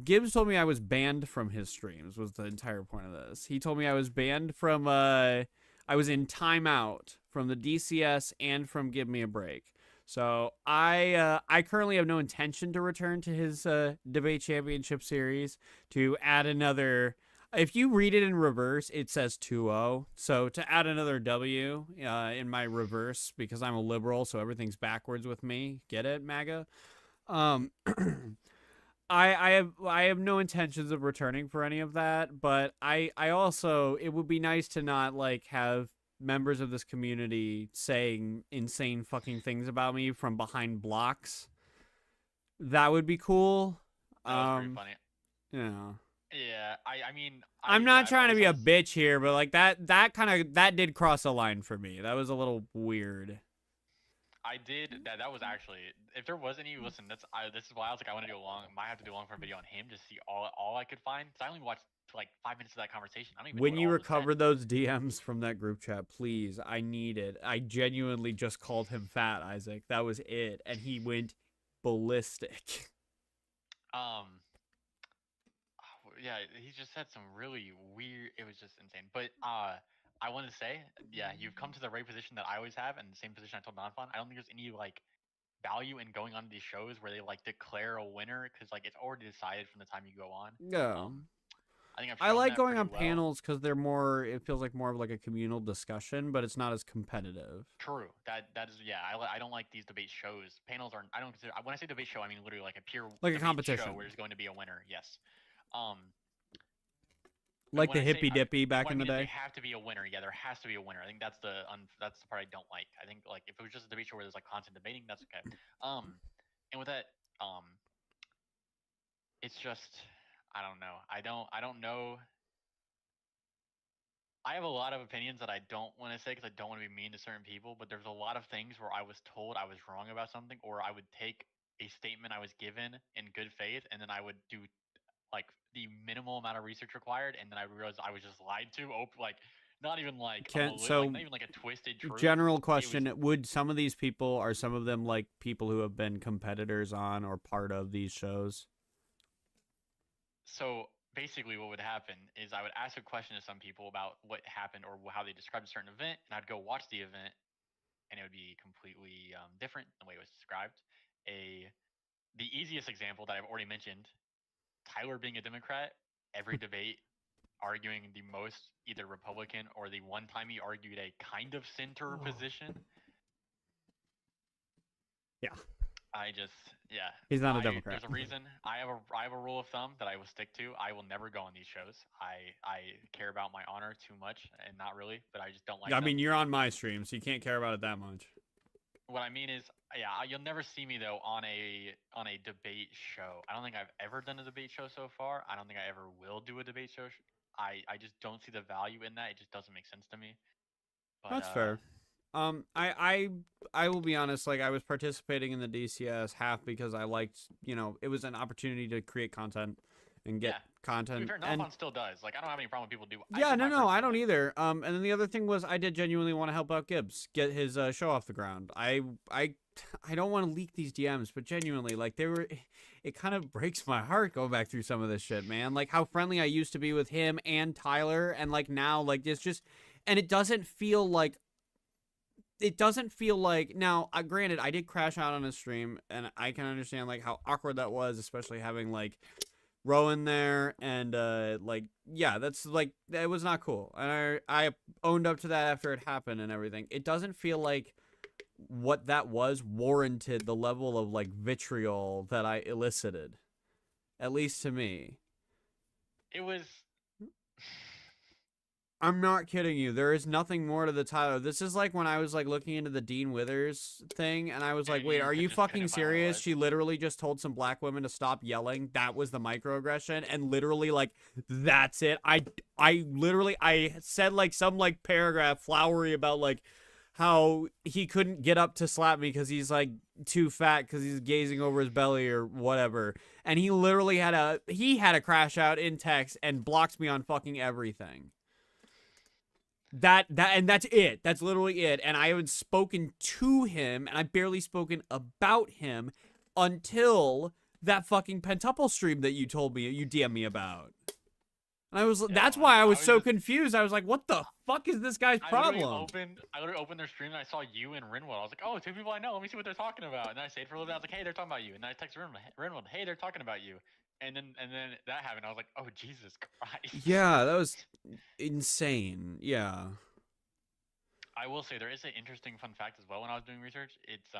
Gibbs told me I was banned from his streams. Was the entire point of this? He told me I was banned from. I was in timeout from the DCS and from Give Me a Break. So I currently have no intention to return to his debate championship series to add another. If you read it in reverse, it says 2-0. So to add another W in my reverse, because I'm a liberal, so everything's backwards with me. Get it, MAGA? I have no intentions of returning for any of that, but I also, it would be nice to not like have members of this community saying insane fucking things about me from behind blocks. That would be cool. That was pretty funny. Yeah. Yeah, I mean... I'm not yeah, trying to I be a was- bitch here, but like that did cross a line for me. That was a little weird. I did that was actually, if there was any, listen, this is why I was like, I want to do a long, might have to do a long form video on him to see all I could find. 'Cause I only watched like 5 minutes of that conversation. I don't even know When what you all was said. recover those DMs from that group chat, please, I need it. I genuinely just called him fat, Isaac. That was it, and he went ballistic. Yeah, he just said some really weird. It was just insane. But I want to say, yeah, you've come to the right position that I always have, and the same position I told Nonfon. I don't think there's any like value in going on these shows where they like declare a winner because like it's already decided from the time you go on. Yeah. I think I shown like that going pretty on well. panels because they're more. It feels like more of like a communal discussion, but it's not as competitive. True. That is yeah. I don't like these debate shows. Panels are. I don't consider. When I say debate show, I mean literally like a pure Like a debate competition. show where there's going to be a winner. Yes. Like the when I say- hippy dippy back what I in the mean is day. They have to be a winner. Yeah, there has to be a winner. I think that's the part I don't like. I think like if it was just a debate show where there's like constant debating, that's okay. And with that, it's just I don't know. I don't know. I have a lot of opinions that I don't want to say because I don't want to be mean to certain people. But there's a lot of things where I was told I was wrong about something, or I would take a statement I was given in good faith, and then I would do like the minimal amount of research required, and then I realized I was just lied to. Like not even like So, not even like a twisted truth. General question: would some of these people, are some of them like people who have been competitors on or part of these shows? So basically, what would happen is I would ask a question to some people about what happened or how they described a certain event, and I'd go watch the event, and it would be completely different the way it was described. The easiest example that I've already mentioned, Tyler being a Democrat, every debate arguing the most either Republican or the one time he argued a kind of center position. Yeah. He's not a Democrat. There's a reason. I have a rule of thumb that I will stick to. I will never go on these shows. I care about my honor too much, and not really, but I just don't like. I them. mean, you're on my stream, so you can't care about it that much. What I mean is, yeah, you'll never see me though on a debate show. I don't think I've ever done a debate show so far. I don't think I ever will do a debate show. I just don't see the value in that. It just doesn't make sense to me. But, That's fair. I will be honest, like I was participating in the DCS half because I liked, it was an opportunity to create content and get content. To be fair, and Nalfon still does. Like, I don't have any problem with people do. yeah, no, I don't either. And then the other thing was I did genuinely want to help out Gibbs get his show off the ground. I don't want to leak these DMs, but genuinely, like, it kind of breaks my heart going back through some of this shit, man. Like how friendly I used to be with him and Tyler, and like now, like it's just, and it doesn't feel like. Now, granted, I did crash out on his stream, and I can understand like how awkward that was, especially having like Rowan there, and like, yeah, that's like, it was not cool, and I owned up to that after it happened and everything. It doesn't feel like what that was warranted the level of like vitriol that I elicited, at least to me. It was. I'm not kidding you. There is nothing more to the Tyler. This is like when I was like looking into the Dean Withers thing, and I was like, wait, are you fucking serious? She literally just told some black women to stop yelling. That was the microaggression, and literally like that's it. I literally said like some like paragraph flowery about like how he couldn't get up to slap me because he's like too fat because he's gazing over his belly or whatever, and he literally had a crash out in text and blocked me on fucking everything. And that's it. That's literally it. And I haven't spoken to him, and I've barely spoken about him until that fucking pentuple stream that you told me, you DM me about. And I was, yeah, that's why I was so confused. I was like, what the fuck is this guy's problem? I literally opened their stream and I saw you and Rinwood. I was like, oh, two people I know. Let me see what they're talking about. And then I stayed for a little bit. I was like, hey, they're talking about you. And then I texted Rinwood, hey, they're talking about you. And then that happened. I was like, oh, Jesus Christ. Yeah, that was insane. Yeah. I will say there is an interesting fun fact as well when I was doing research. It's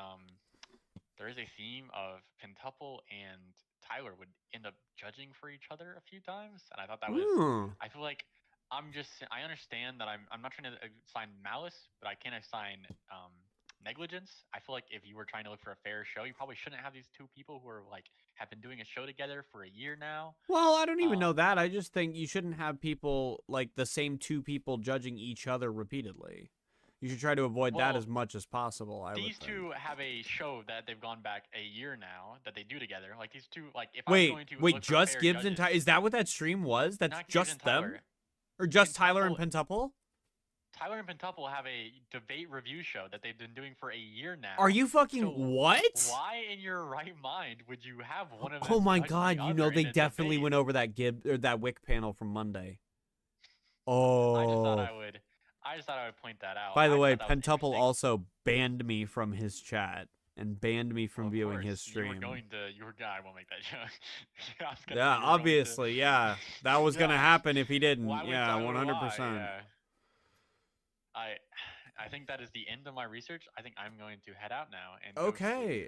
there is a theme of Pentuple and Tyler would end up judging for each other a few times, and I thought that was. I feel like I understand that I'm not trying to assign malice, but I can assign negligence. I feel like if you were trying to look for a fair show, you probably shouldn't have these two people who are like have been doing a show together for a year now. Well, I don't even know that. I just think you shouldn't have people like the same two people judging each other repeatedly. You should try to avoid that as much as possible. These two have a show that they've gone back a year now that they do together. Like these two, like if I'm going to wait, just Gibbs and Tyler? Is that what that stream was? That's just them, or just Tyler and Pentuple? Tyler and Pentuple have a debate review show that they've been doing for a year now. Are you fucking what? Why in your right mind would you have one of them? Oh my god! You know they definitely went over that Gibbs or that Wick panel from Monday. Oh. I just thought I would point that out. By the way, Pentuple also banned me from his chat and banned me from viewing his stream. I won't make that joke. Yeah, obviously, yeah. That was gonna happen if he didn't. Yeah, 100%. Yeah. I think that is the end of my research. I think I'm going to head out now and okay.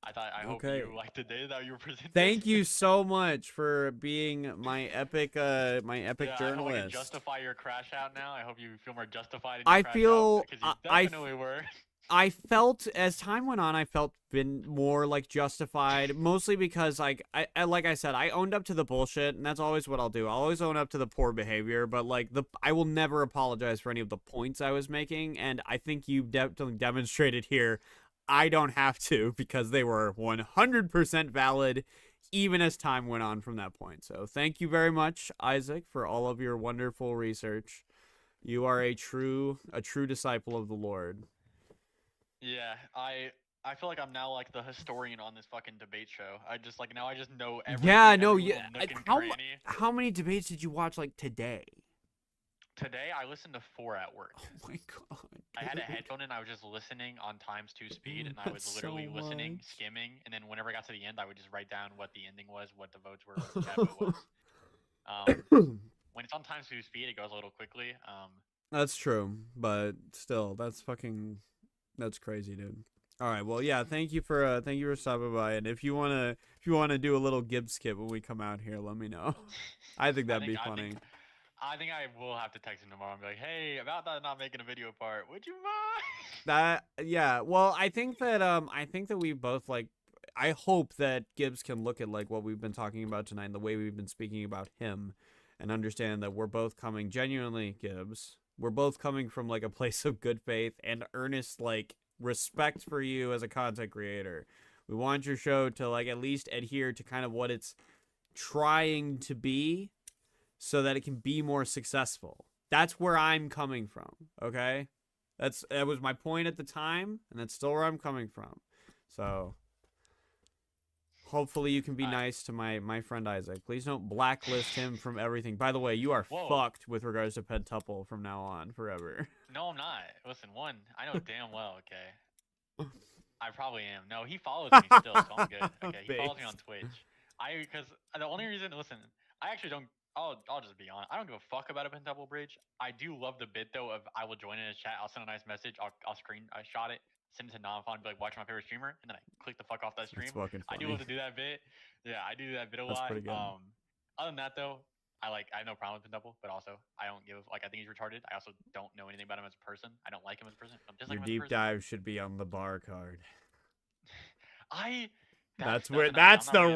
I hope you liked the day that you were presenting. Thank you so much for being my epic journalist. I hope I can justify your crash out now. I hope you feel more justified in your crash out, because you definitely were. I felt as time went on, I felt been more like justified, mostly because like I said, I owned up to the bullshit, and that's always what I'll do. I'll always own up to the poor behavior, but like I will never apologize for any of the points I was making, and I think you definitely demonstrated here I don't have to, because they were 100% valid even as time went on from that point. So thank you very much, Isaac, for all of your wonderful research. You are a true disciple of the Lord. Yeah, I feel like I'm now like the historian on this fucking debate show. I just know everything. Yeah, no, yeah. How many debates did you watch like today? Today I listened to 4 at work. Oh my god. I had a headphone and I was just listening on ×2 speed, and I was literally listening, skimming, and then whenever I got to the end, I would just write down what the ending was, what the votes were, what the chat vote was. When it's on ×2 speed, it goes a little quickly. That's true, but still, that's crazy, dude. All right, well, yeah, thank you for stopping by, and if you wanna do a little Gibbs skit when we come out here, let me know. I think that'd be funny. I think I will have to text him tomorrow and be like, hey, about that not making a video part, would you mind? Yeah, well, I think that we both like, I hope that Gibbs can look at like what we've been talking about tonight and the way we've been speaking about him and understand that we're both coming genuinely, Gibbs. We're both coming from like a place of good faith and earnest like respect for you as a content creator. We want your show to like at least adhere to kind of what it's trying to be so that it can be more successful. That's where I'm coming from, okay? That was my point at the time, and that's still where I'm coming from. So hopefully you can be nice to my friend Isaac. Please don't blacklist him from everything. By the way, you are fucked with regards to Pentuple from now on forever. No, I'm not. Listen, one, I know damn well, okay? I probably am. No, he follows me still, so I'm good. Okay, he follows me on Twitch. Because the only reason, listen, I actually don't, I'll just be honest. I don't give a fuck about a Pentuple bridge. I do love the bit, though, of I will join in his chat. I'll send a nice message. I'll screenshot it, send it to Nonfon, be like, watch my favorite streamer, and then I click the fuck off that stream. That's fucking funny. I do love to do that bit. Yeah, I do that bit a That's lot. pretty good. Other than that, though, I have no problem with Pentuple, but also I don't give, I think he's retarded. I also don't know anything about him as a person. I don't like him as a person. I'm just Your like him as a deep person. dive should be on the bar card. That's the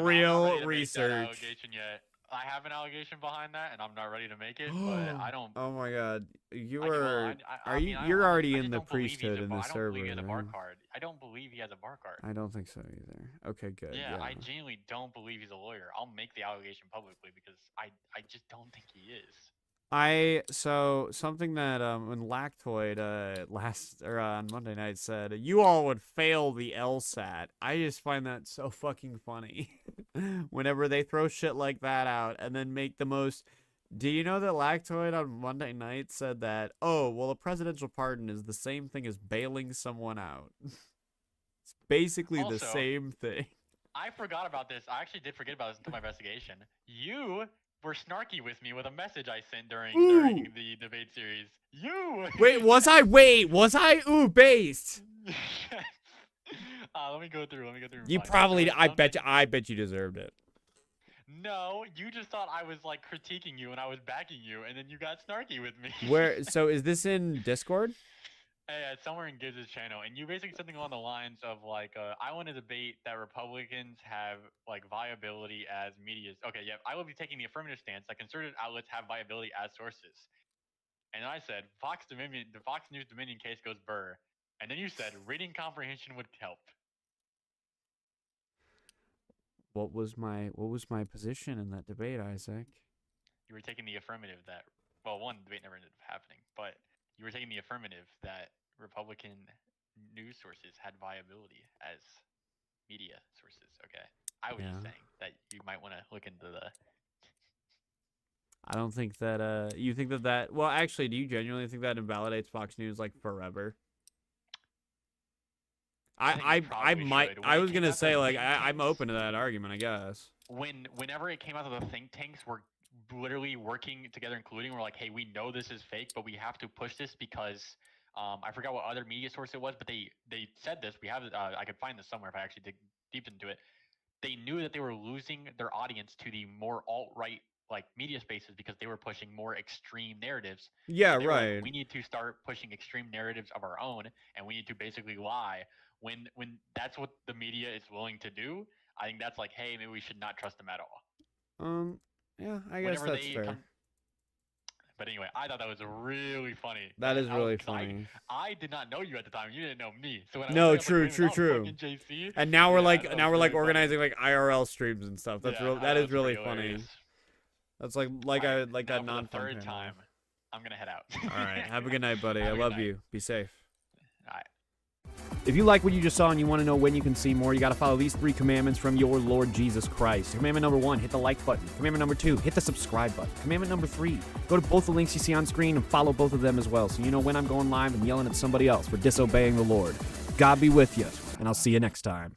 real real research. research. Yet. I have an allegation behind that, and I'm not ready to make it. But I don't. Oh my god, you I are. I mean, You're already I in just the don't believe he's priesthood in the I don't server. believe he has a bar man. card. I don't believe he has a bar card. I don't think so either. Okay, good. Yeah, I genuinely don't believe he's a lawyer. I'll make the allegation publicly because I just don't think he is. So something that when Lactoid on Monday night said you all would fail the LSAT. I just find that so fucking funny. Whenever they throw shit like that out and then make the most. Do you know that Lactoid on Monday night said that, oh, well, a presidential pardon is the same thing as bailing someone out. It's basically the same thing. I forgot about this. I actually did forget about this until my investigation. You were snarky with me with a message I sent during the debate series. You. Was I based? Let me go through. You probably. I bet you deserved it. No, you just thought I was like critiquing you and I was backing you, and then you got snarky with me. Where? So is this in Discord? Yeah, it's somewhere in Gibbs' channel, and you basically something along the lines of like, I want to debate that Republicans have like viability as media. Okay, yeah, I will be taking the affirmative stance that conservative outlets have viability as sources. And then I said, the Fox News Dominion case goes burr. And then you said reading comprehension would help. What was my position in that debate, Isaac? You were taking the affirmative that, well, one, the debate never ended up happening, but you were taking the affirmative that Republican news sources had viability as media sources. Okay. I was just saying that you might want to look into the. I don't think that, you think that, well, actually, do you genuinely think that invalidates Fox News, like, forever? I was gonna say, like, I'm open to that argument, I guess. Whenever it came out that the think tanks were literally working together, including, we're like, hey, we know this is fake, but we have to push this because I forgot what other media source it was, but they said this. We have I could find this somewhere if I actually dig deep into it. They knew that they were losing their audience to the more alt-right like media spaces because they were pushing more extreme narratives. Yeah, so right. Like, we need to start pushing extreme narratives of our own, and we need to basically lie. When that's what the media is willing to do, I think that's like, hey, maybe we should not trust them at all. Yeah, I guess that's fair. But anyway, I thought that was really funny. That is really funny. I did not know you at the time. You didn't know me. So when true. JC, and now we're like organizing like IRL streams and stuff. That's that is really funny. That's like that non-fun third time. I'm gonna head out. All right. Have a good night, buddy. I love you. Be safe. All right. If you like what you just saw and you want to know when you can see more, you got to follow these 3 commandments from your Lord Jesus Christ. Commandment number 1, hit the like button. Commandment number 2, hit the subscribe button. Commandment number 3, go to both the links you see on screen and follow both of them as well, so you know when I'm going live and yelling at somebody else for disobeying the Lord. God be with you, and I'll see you next time.